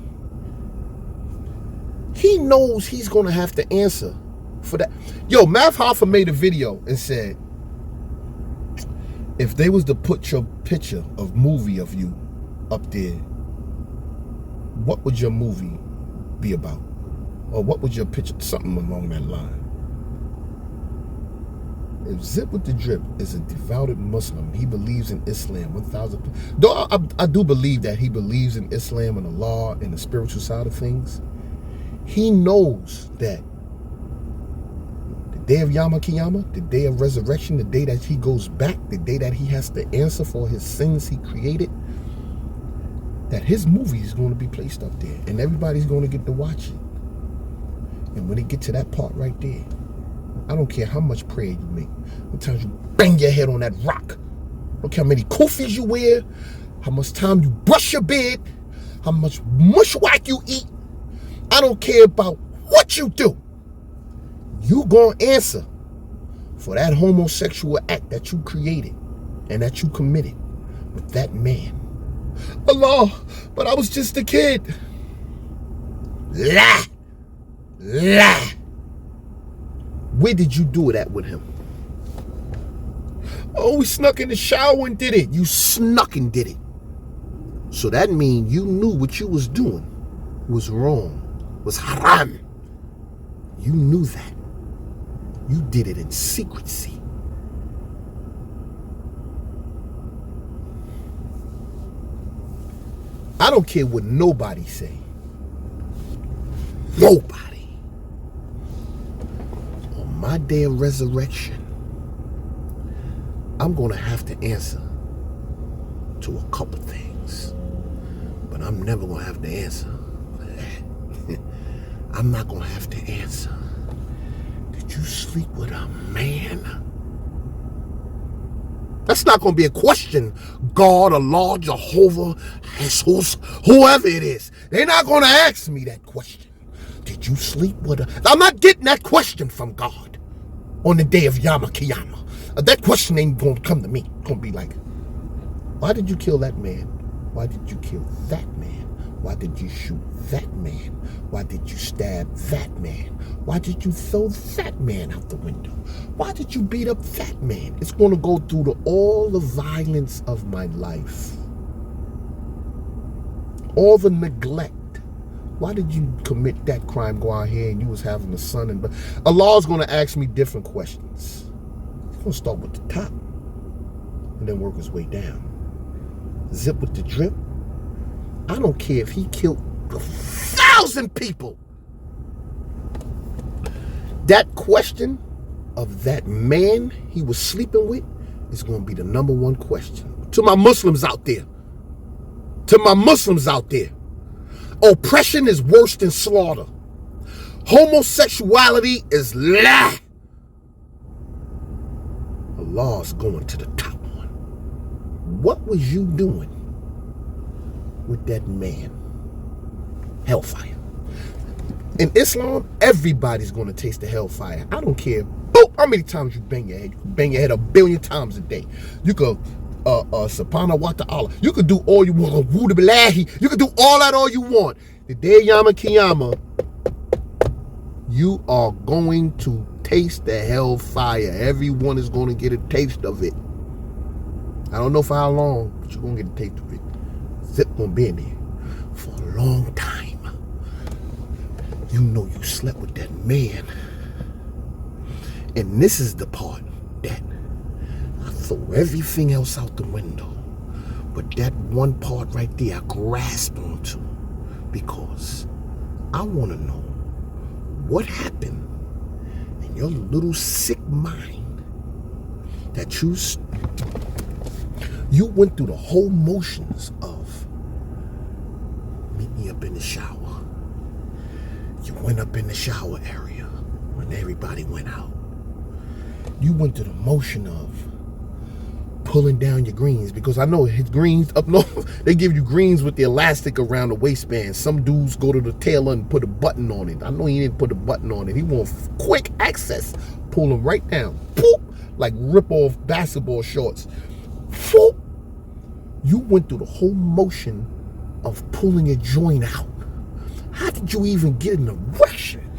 He knows he's gonna have to answer for that. Yo, Math Hoffa made a video and said, if they was to put your picture of movie of you up there, what would your movie be about? Or what would your picture, something along that line. If Zip with the Drip is a devoted Muslim, he believes in Islam 1,000%. Though I do believe that he believes in Islam and Allah and the spiritual side of things, he knows that the day of Yom Kippur, the day of resurrection, the day that he goes back, the day that he has to answer for his sins he created, that his movie is going to be placed up there and everybody's going to get to watch it. And when they get to that part right there, I don't care how much prayer you make, how many times you bang your head on that rock, I don't care how many kufis you wear, how much time you brush your beard, how much mushwak you eat. I don't care about what you do. You gonna answer for that homosexual act that you created and that you committed with that man. Allah, but I was just a kid. Lie. Lie. Where did you do it at with him? Oh, we snuck in the shower and did it. You snuck and did it. So that means you knew what you was doing was wrong, was haram. You knew that. You did it in secrecy. I don't care what nobody say. Nobody. On my day of resurrection, I'm going to have to answer to a couple things. But I'm never going to have to answer for that. I'm not going to have to answer. Did you sleep with a man? That's not going to be a question. God, Allah, Jehovah, Jesus, whoever it is. They're not going to ask me that question. Did you sleep with a... I'm not getting that question from God on the day of Yom Kippur. That question ain't going to come to me. It's going to be like, why did you kill that man? Why did you kill that man? Why did you shoot that man? Why did you stab that man? Why did you throw that man out the window? Why did you beat up that man? It's going to go through all the violence of my life. All the neglect. Why did you commit that crime, go out here and you was having a son? And Allah's going to ask me different questions. He's going to start with the top and then work his way down. Zip with the drip. I don't care if he killed 1,000 people. That question of that man he was sleeping with is going to be the number one question. To my Muslims out there. To my Muslims out there. Oppression is worse than slaughter. Homosexuality is lie. Allah's going to the top one. What was you doing with that man? Hellfire. In Islam, everybody's going to taste the hellfire. I don't care how many times you bang your head. You can bang your head 1 billion times a day. You could subhanahu wa ta'ala. You could do all you want. You could do all that all you want. The day Yom Kippur, you are going to taste the hellfire. Everyone is going to get a taste of it. I don't know for how long, but you're going to get a taste of it. Zip going to be in there for a long time. You know you slept with that man. And this is the part that I throw everything else out the window. But that one part right there I grasp onto. Because I want to know what happened in your little sick mind that you went through the whole motions of meet me up in the shower. You went up in the shower area when everybody went out. You went through the motion of pulling down your greens, because I know his greens up north, they give you greens with the elastic around the waistband. Some dudes go to the tailor and put a button on it. I know he didn't put a button on it. He want quick access. Pull them right down. Poop, like rip off basketball shorts. Poop. You went through the whole motion of pulling a joint out. How did you even get an erection?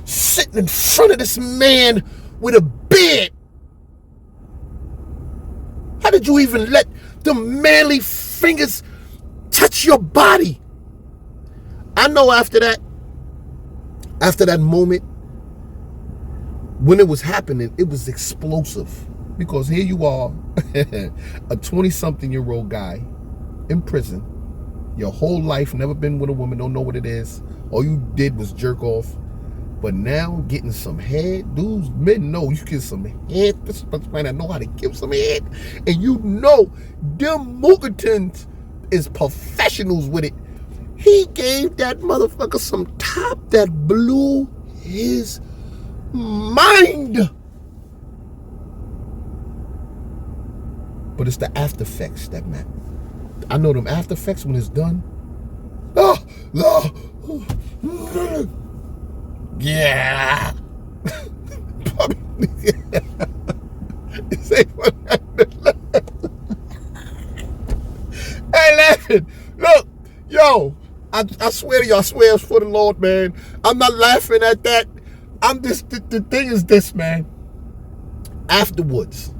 Sitting in front of this man with a beard. How did you even let the manly fingers touch your body? I know after that moment, when it was happening, it was explosive. Because here you are, a 20-something-year-old guy in prison. Your whole life, never been with a woman, don't know what it is. All you did was jerk off. But now, getting some head, dudes, men know you get some head. This man that know how to give some head. And you know, them Moogertons is professionals with it. He gave that motherfucker some top that blew his mind. But it's the after effects that matter. I know them after effects when it's done. Yeah. Hey, laughing. Look, yo, I swear to you, I swear it's for the Lord, man. I'm not laughing at that. I'm just, the thing is this, man. Afterwards,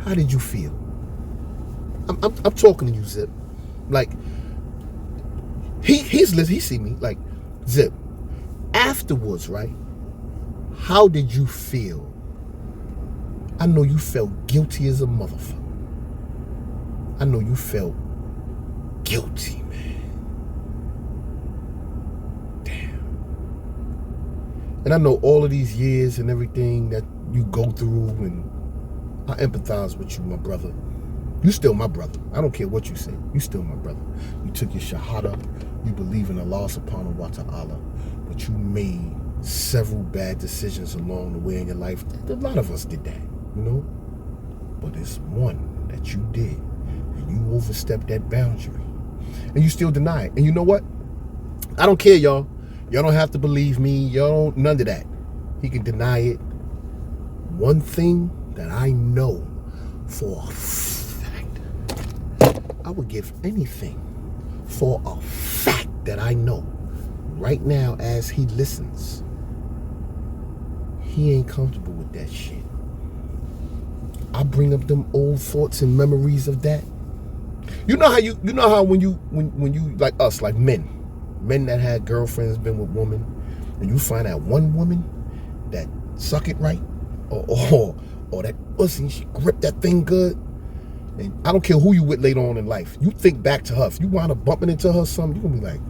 how did you feel? I'm talking to you, Zip. Like, he see me, like, Zip. Afterwards, right? How did you feel? I know you felt guilty as a motherfucker. I know you felt guilty, man. Damn. And I know all of these years and everything that you go through, and I empathize with you, my brother. You still my brother. I don't care what you say. You still my brother. You took your shahada. You believe in Allah subhanahu wa ta'ala. But you made several bad decisions along the way in your life. A lot of us did that, you know? But it's one that you did. And you overstepped that boundary. And you still deny it. And you know what? I don't care, y'all. Y'all don't have to believe me. Y'all don't, none of that. He can deny it. One thing that I know for a fact, I would give anything for a fact that I know right now as he listens. He ain't comfortable with that shit. I bring up them old thoughts and memories of that. You know how when you like us, like men that had girlfriends, been with women, and you find that one woman that suck it right, or that pussy, she grip that thing good. And I don't care who you with later on in life. You think back to her. If you wind up bumping into her something, you're gonna be like,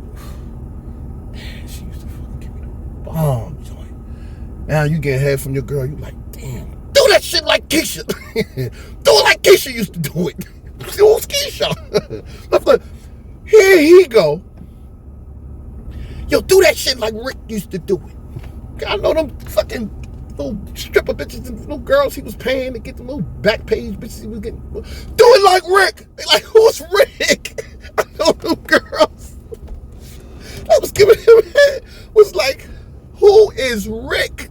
man, she used to fucking give me the bomb joint. Now you get head from your girl, you like, damn, do that shit like Keisha. Do it like Keisha used to do it. Who's Keisha? Here he go. Yo, do that shit like Rick used to do it. I know them fucking little stripper bitches and little girls he was paying to get the little back page bitches he was getting. Do it like Rick. They like, who's Rick? I know them girls. I was giving him head. Was like, who is Rick?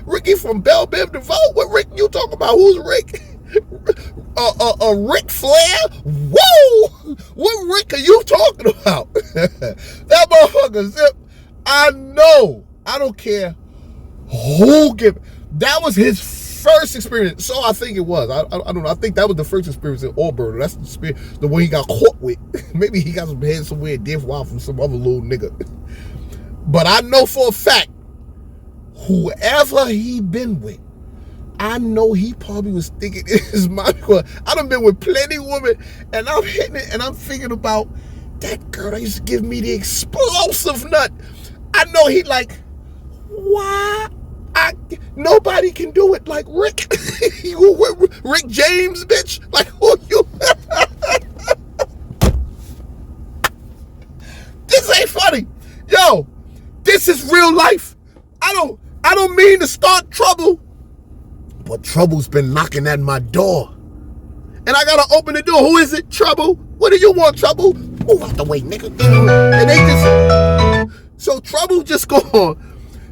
Ricky from Belle Biv DeVoe? What Rick you talking about? Who's Rick? Ric Flair? Whoa! What Rick are you talking about? That motherfucker Zip. I know. I don't care who give. That was his first experience. So I think it was. I don't know. I think that was the first experience in Auburn. That's the one he got caught with. Maybe he got some head somewhere deaf wild from some other little nigga. But I know for a fact, whoever he been with, I know he probably was thinking in his mind, I done been with plenty of women, and I'm hitting it, and I'm thinking about that girl that used to give me the explosive nut. I know he like, why? Nobody can do it like Rick. Rick James, bitch. Like, who you? This ain't funny. Yo, this is real life. I don't mean to start trouble. But trouble's been knocking at my door. And I gotta open the door. Who is it? Trouble? What do you want, Trouble? Move out the way, nigga. And they just... So Trouble just go on,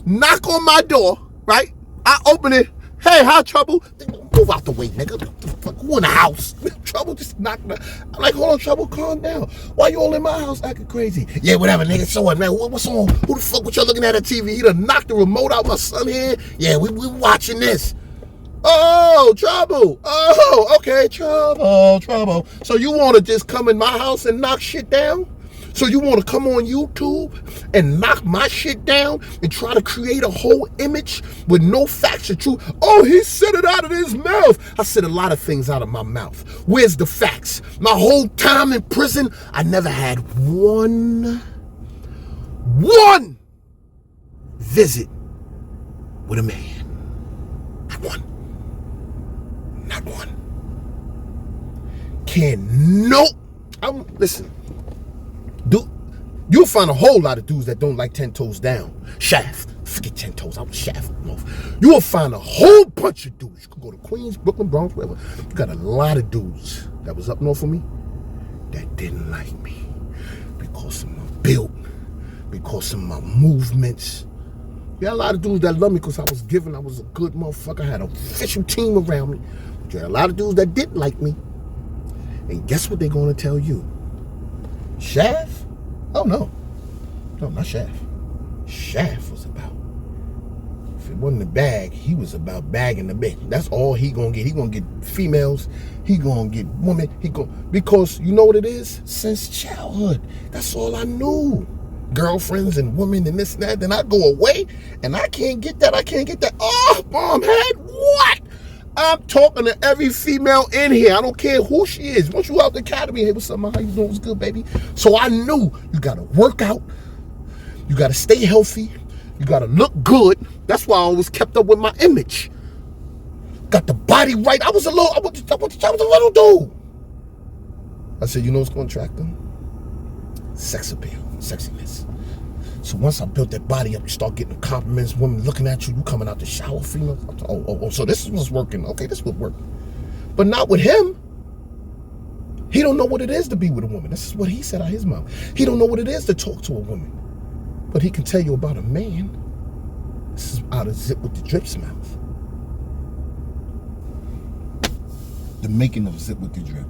knock on my door, right? I open it. Hey, hi, Trouble. Move out the way, nigga. Who in the house? Trouble just knocked me. I'm like, hold on, Trouble, calm down. Why you all in my house acting crazy? Yeah, whatever, nigga. So what, man? What's on? Who the fuck what y'all looking at TV? He done knocked the remote out my son here. Yeah, we watching this. Oh, Trouble. Oh, okay, Trouble. So you want to just come in my house and knock shit down? So you want to come on YouTube and knock my shit down and try to create a whole image with no facts or truth? Oh, he said it out of his mouth. I said a lot of things out of my mouth. Where's the facts? My whole time in prison, I never had one visit with a man. Not one. Listen, dude, you'll find a whole lot of dudes that don't like 10 toes down. Shaft. Forget 10 toes. I was Shaft. You will find a whole bunch of dudes. You could go to Queens, Brooklyn, Bronx, wherever. You got a lot of dudes that was up north for me that didn't like me because of my build, because of my movements. You got a lot of dudes that love me because I was a good motherfucker. I had an official team around me. But you had a lot of dudes that didn't like me. And guess what they're going to tell you? Shaft? Oh, no. No, not Shaft. Shaft was about, if it wasn't a bag, he was about bagging the bitch. That's all he going to get. He going to get females. He going to get women. Because you know what it is? Since childhood. That's all I knew. girlfriends and women and this and that. Then I go away and I can't get that. Oh, mom had what? I'm talking to every female in here. I don't care who she is. Once you out the academy, hey, what's up, man? How you doing? What's good, baby? So I knew you got to work out. You got to stay healthy. You got to look good. That's why I always kept up with my image. Got the body right. I was a little dude. I said, you know what's going to attract them? Sex appeal, sexiness. So once I built that body up, you start getting compliments, women looking at you, you coming out the shower, female. Oh, so this is what's working. Okay, this would work. But not with him. He don't know what it is to be with a woman. This is what he said out his mouth. He don't know what it is to talk to a woman. But he can tell you about a man. This is out of Zip with the Drip's mouth. The making of Zip with the Drip.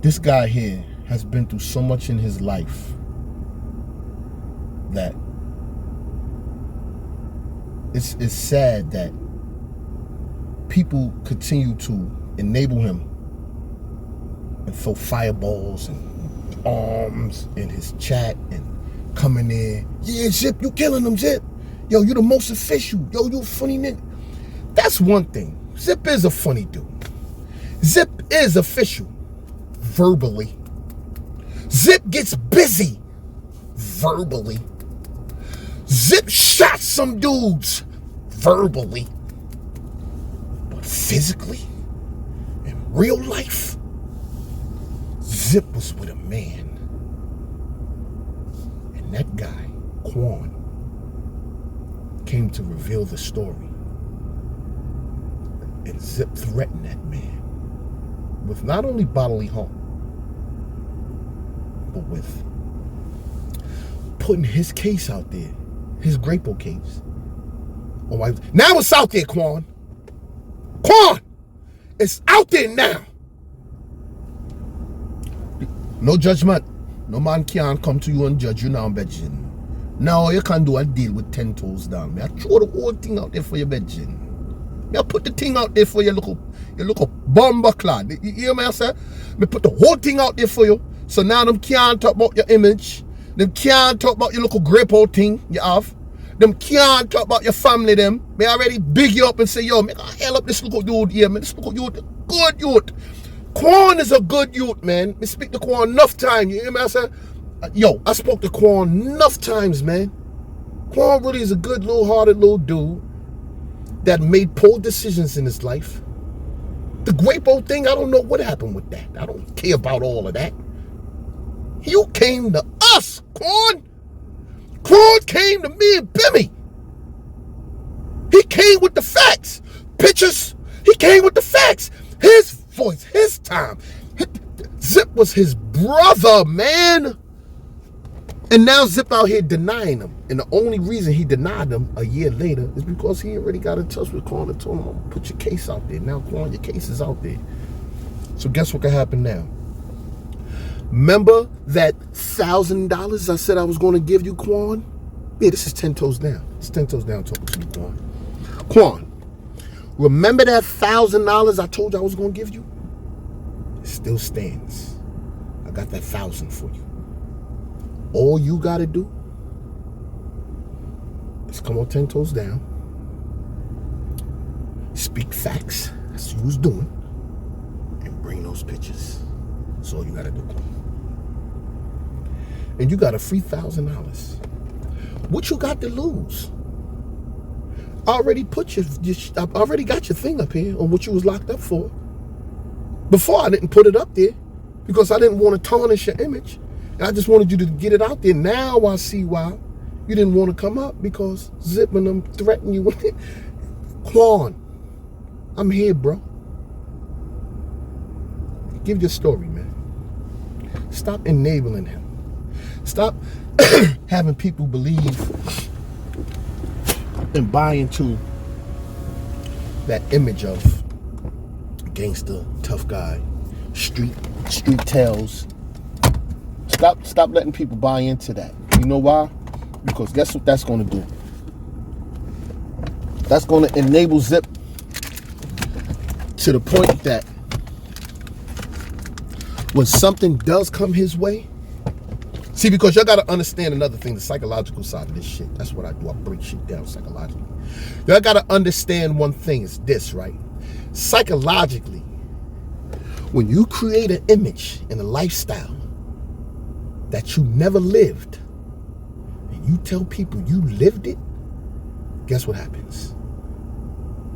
This guy here has been through so much in his life that it's sad that people continue to enable him and throw fireballs and arms in his chat and come in there. Yeah, Zip, you killing them, Zip. Yo, you the most official. Yo, you a funny nigga. That's one thing. Zip is a funny dude. Zip is official. Verbally. Zip gets busy verbally. Zip shot some dudes verbally. But physically, in real life, Zip was with a man. And that guy, Quan, came to reveal the story. And Zip threatened that man with not only bodily harm, but with putting his case out there, his Grapo case. Now it's out there, Quan. Quan! It's out there now. No judgment. No man can come to you and judge you now, Bedjin. Now you can do a deal with 10 toes down. I throw the whole thing out there for your Bedjin. I put the thing out there for your local bomber clad. You hear me, I say? Me put the whole thing out there for you. So now them can't talk about your image. Them can't talk about your little Grapo thing you have. Them can't talk about your family, them. Me already big you up and say, yo, make a hell up this little dude here, man. This little youth, good youth. Quan is a good youth, man. Me speak to Quan enough time, you hear me, I say? Yo, I spoke to Quan enough times, man. Quan really is a good little hearted little dude that made poor decisions in his life. The Grapo thing, I don't know what happened with that. I don't care about all of that. You came to us, Quan. Quan came to me and Bimmy. He came with the facts. Pictures. He came with the facts. His voice, his time. Zip was his brother, man. And now Zip out here denying him. And the only reason he denied him a year later is because he already got in touch with Quan and told him, put your case out there. Now, Quan, your case is out there. So guess what can happen now? Remember that $1,000 I said I was going to give you, Quan? Yeah, this is 10 toes down. It's 10 toes down talking to you, Quan. Quan, remember that $1,000 I told you I was going to give you? It still stands. I got that 1,000 for you. All you got to do is come on 10 toes down. Speak facts. That's what you was doing. And bring those pictures. That's all you got to do. And you got a free $1,000. What you got to lose? I already put I already got your thing up here on what you was locked up for. Before I didn't put it up there because I didn't want to tarnish your image. And I just wanted you to get it out there. Now I see why you didn't want to come up, because Zip and them threatened you with it. Quan, I'm here, bro. Give your story, man. Stop enabling him. Stop having people believe and buy into that image of gangster, tough guy, street tales. Stop letting people buy into that. You know why? Because guess what that's going to do? That's going to enable Zip to the point that when something does come his way, See, because y'all got to understand another thing, the psychological side of this shit. That's what I do. I break shit down psychologically. Y'all got to understand one thing is this, right? Psychologically, when you create an image and a lifestyle that you never lived, and you tell people you lived it, guess what happens?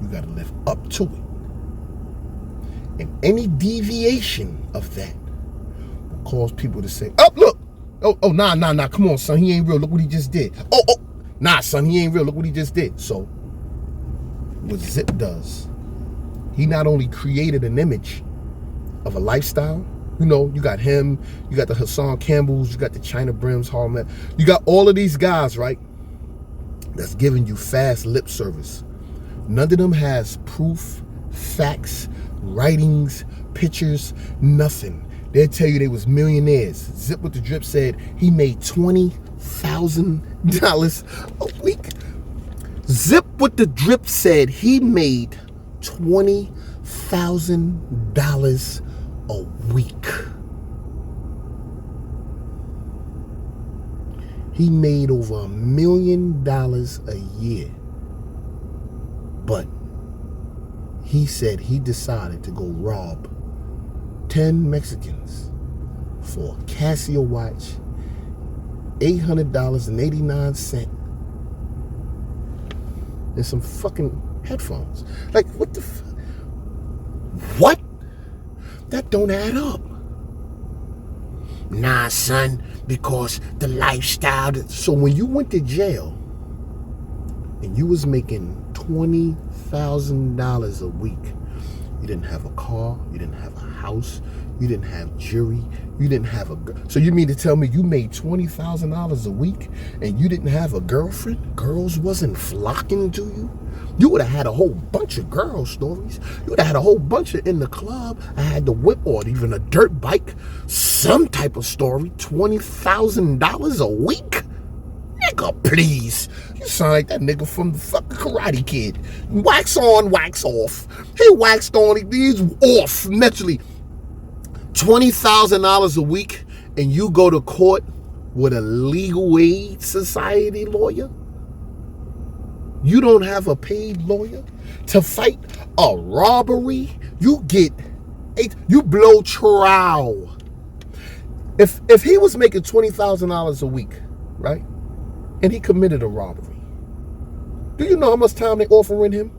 You got to live up to it. And any deviation of that will cause people to say, oh, look. Oh, nah, come on, son, he ain't real. Look what he just did. Oh, nah, son, he ain't real. Look what he just did. So, what Zip does, he not only created an image of a lifestyle, you know, you got him, you got the Hassan Campbells, you got the China Brims, Harlem, you got all of these guys, right, that's giving you fast lip service. None of them has proof, facts, writings, pictures, nothing. They'll tell you they was millionaires. Zip with the Drip said he made $20,000 a week. Zip with the Drip said he made $20,000 a week. He made over $1 million a year. But he said he decided to go rob 10 Mexicans for a Casio watch, $800.89, and some fucking headphones. Like, what the what? That don't add up. Nah, son, because the lifestyle. So when you went to jail and you was making $20,000 a week, you didn't have a car, you didn't have a house, you didn't have jewelry, you didn't have a girl. So you mean to tell me you made $20,000 a week and you didn't have a girlfriend? Girls wasn't flocking to you? You would have had a whole bunch of girl stories. You would have had a whole bunch of in the club, I had the whip, or even a dirt bike, some type of story. $20,000 a week? Nigga, please. You sound like that nigga from the fucking Karate Kid. Wax on, wax off. He waxed on, he's off mentally. $20,000 a week, and you go to court with a legal aid society lawyer? You don't have a paid lawyer to fight a robbery? You blow trial. If he was making $20,000 a week, right, and he committed a robbery, do you know how much time they offering him?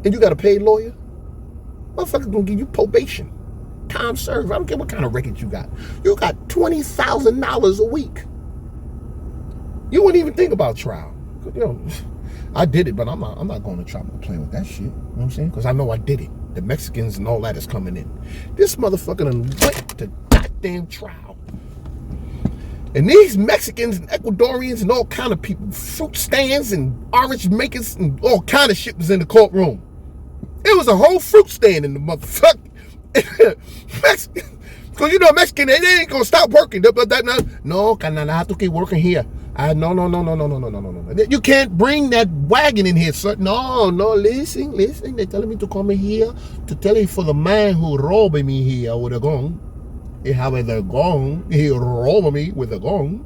And you got a paid lawyer? Motherfuckers gonna give you probation, time served. I don't care what kind of record you got. You got $20,000 a week. You wouldn't even think about trial. You know, I did it, but I'm not going to try to play with that shit. You know what I'm saying? Because I know I did it. The Mexicans and all that is coming in. This motherfucker done went to goddamn trial. And these Mexicans and Ecuadorians and all kind of people, fruit stands and orange makers and all kind of shit was in the courtroom. It was a whole fruit stand in the motherfucker. Mexican, because you know Mexican, they ain't gonna stop working. No, carnal, I have to keep working here. No. You can't bring that wagon in here, sir. No, listen. They're telling me to come in here to tell you for the man who robbed me here with a gun. He have a gun. He robbed me with a gun.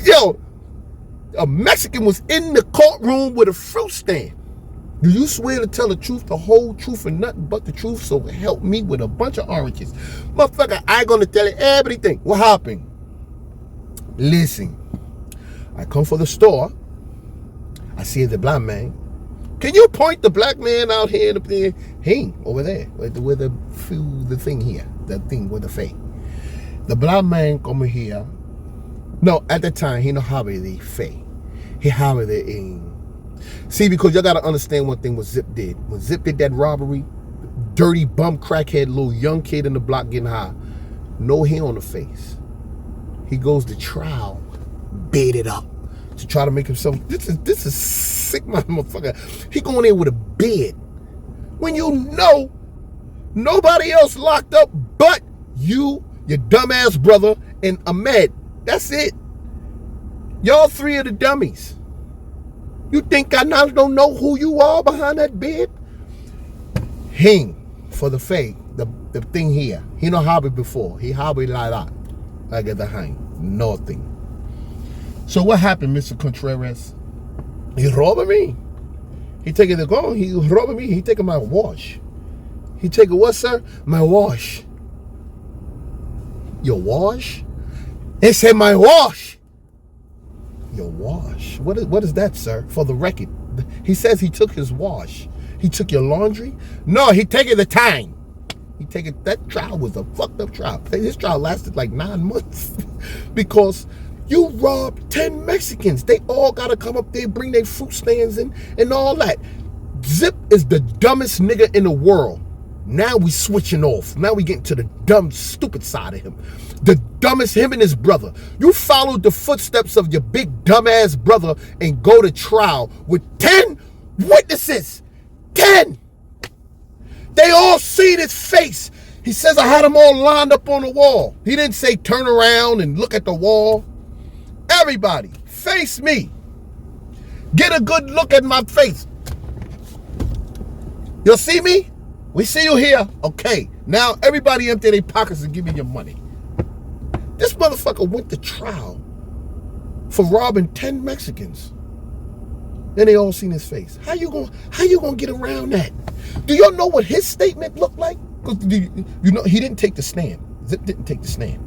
Yo, a Mexican was in the courtroom with a fruit stand. Do you swear to tell the truth, the whole truth, and nothing but the truth? So help me with a bunch of oranges. Motherfucker, I gonna tell you everything. What happened? Listen, I come for the store. I see the black man. Can you point the black man out here? Hey, over there, with the thing here, the thing with the face. The black man come here. No, at the time he no have the face. He have it in. See, because y'all gotta understand one thing what Zip did. When Zip did that robbery, dirty bum crackhead little young kid in the block getting high, no hair on the face. He goes to trial, baited up to try to make himself. This is sick, motherfucker. He going in with a bed when you know nobody else locked up but you, your dumbass brother, and Ahmed. That's it. Y'all three are the dummies. You think I now don't know who you are behind that bed? Hing for the fake, the thing here. He no hobby before. He hobby like that. I get the hang. Nothing. So what happened, Mr. Contreras? He robbing me. He taking the gun. He robbing me. He taking my wash. He taking what, sir? My wash. Your wash? It said my wash. Your wash. What is that, sir? For the record, he says he took his wash. He took your laundry. No, he taking the time. He taking that trial was a fucked up trial. This trial lasted like 9 months because you robbed 10 Mexicans. They all gotta come up there, bring their fruit stands in, and all that. Zip is the dumbest nigga in the world. Now we switching off. Now we getting to the dumb, stupid side of him. The dumbest, him and his brother. You followed the footsteps of your big dumbass brother and go to trial with 10 witnesses. 10. They all seen his face. He says I had them all lined up on the wall. He didn't say turn around and look at the wall. Everybody, face me. Get a good look at my face. You'll see me? We see you here. Okay. Now everybody empty their pockets and give me your money. This motherfucker went to trial for robbing 10 Mexicans. Then they all seen his face. How you gonna get around that? Do y'all know what his statement looked like? Because you know he didn't take the stand. Zip didn't take the stand.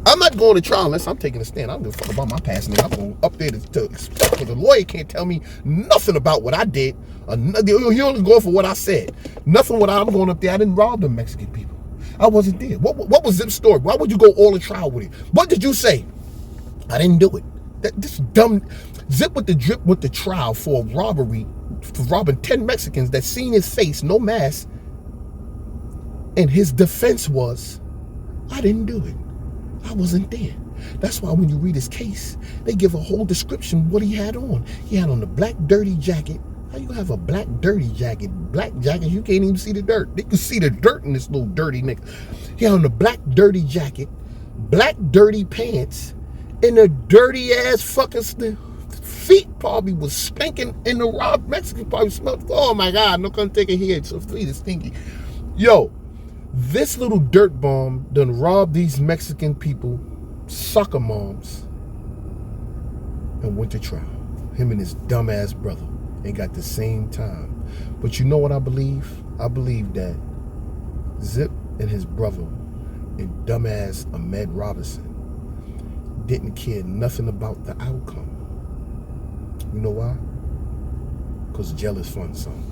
I'm not going to trial unless I'm taking a stand. I don't give a fuck about my past name. I'm going up there to because the lawyer can't tell me nothing about what I did. He only going for what I said. Nothing what I'm going up there. I didn't rob the Mexican people. I wasn't there. What was Zip's story? Why would you go all the trial with it? What did you say? I didn't do it. This dumb Zip with the drip with the trial for robbery, for robbing 10 Mexicans that seen his face, no mask. And his defense was, I didn't do it. I wasn't there. That's why when you read his case, they give a whole description of what he had on. He had on the black dirty jacket. How you have a black dirty jacket? Black jacket, you can't even see the dirt. They can see the dirt in this little dirty nigga. He had on the black dirty jacket, black dirty pants, and a dirty ass fucking feet probably was stinking in the robbed Mexican probably smelled. Oh my God, no come take it here. So feet is stinky. Yo. This little dirt bomb done robbed these Mexican people, soccer moms, and went to trial. Him and his dumbass brother. They got the same time. But you know what I believe? I believe that Zip and his brother and dumbass Ahmed Robinson didn't care nothing about the outcome. You know why? Because jail is fun, son.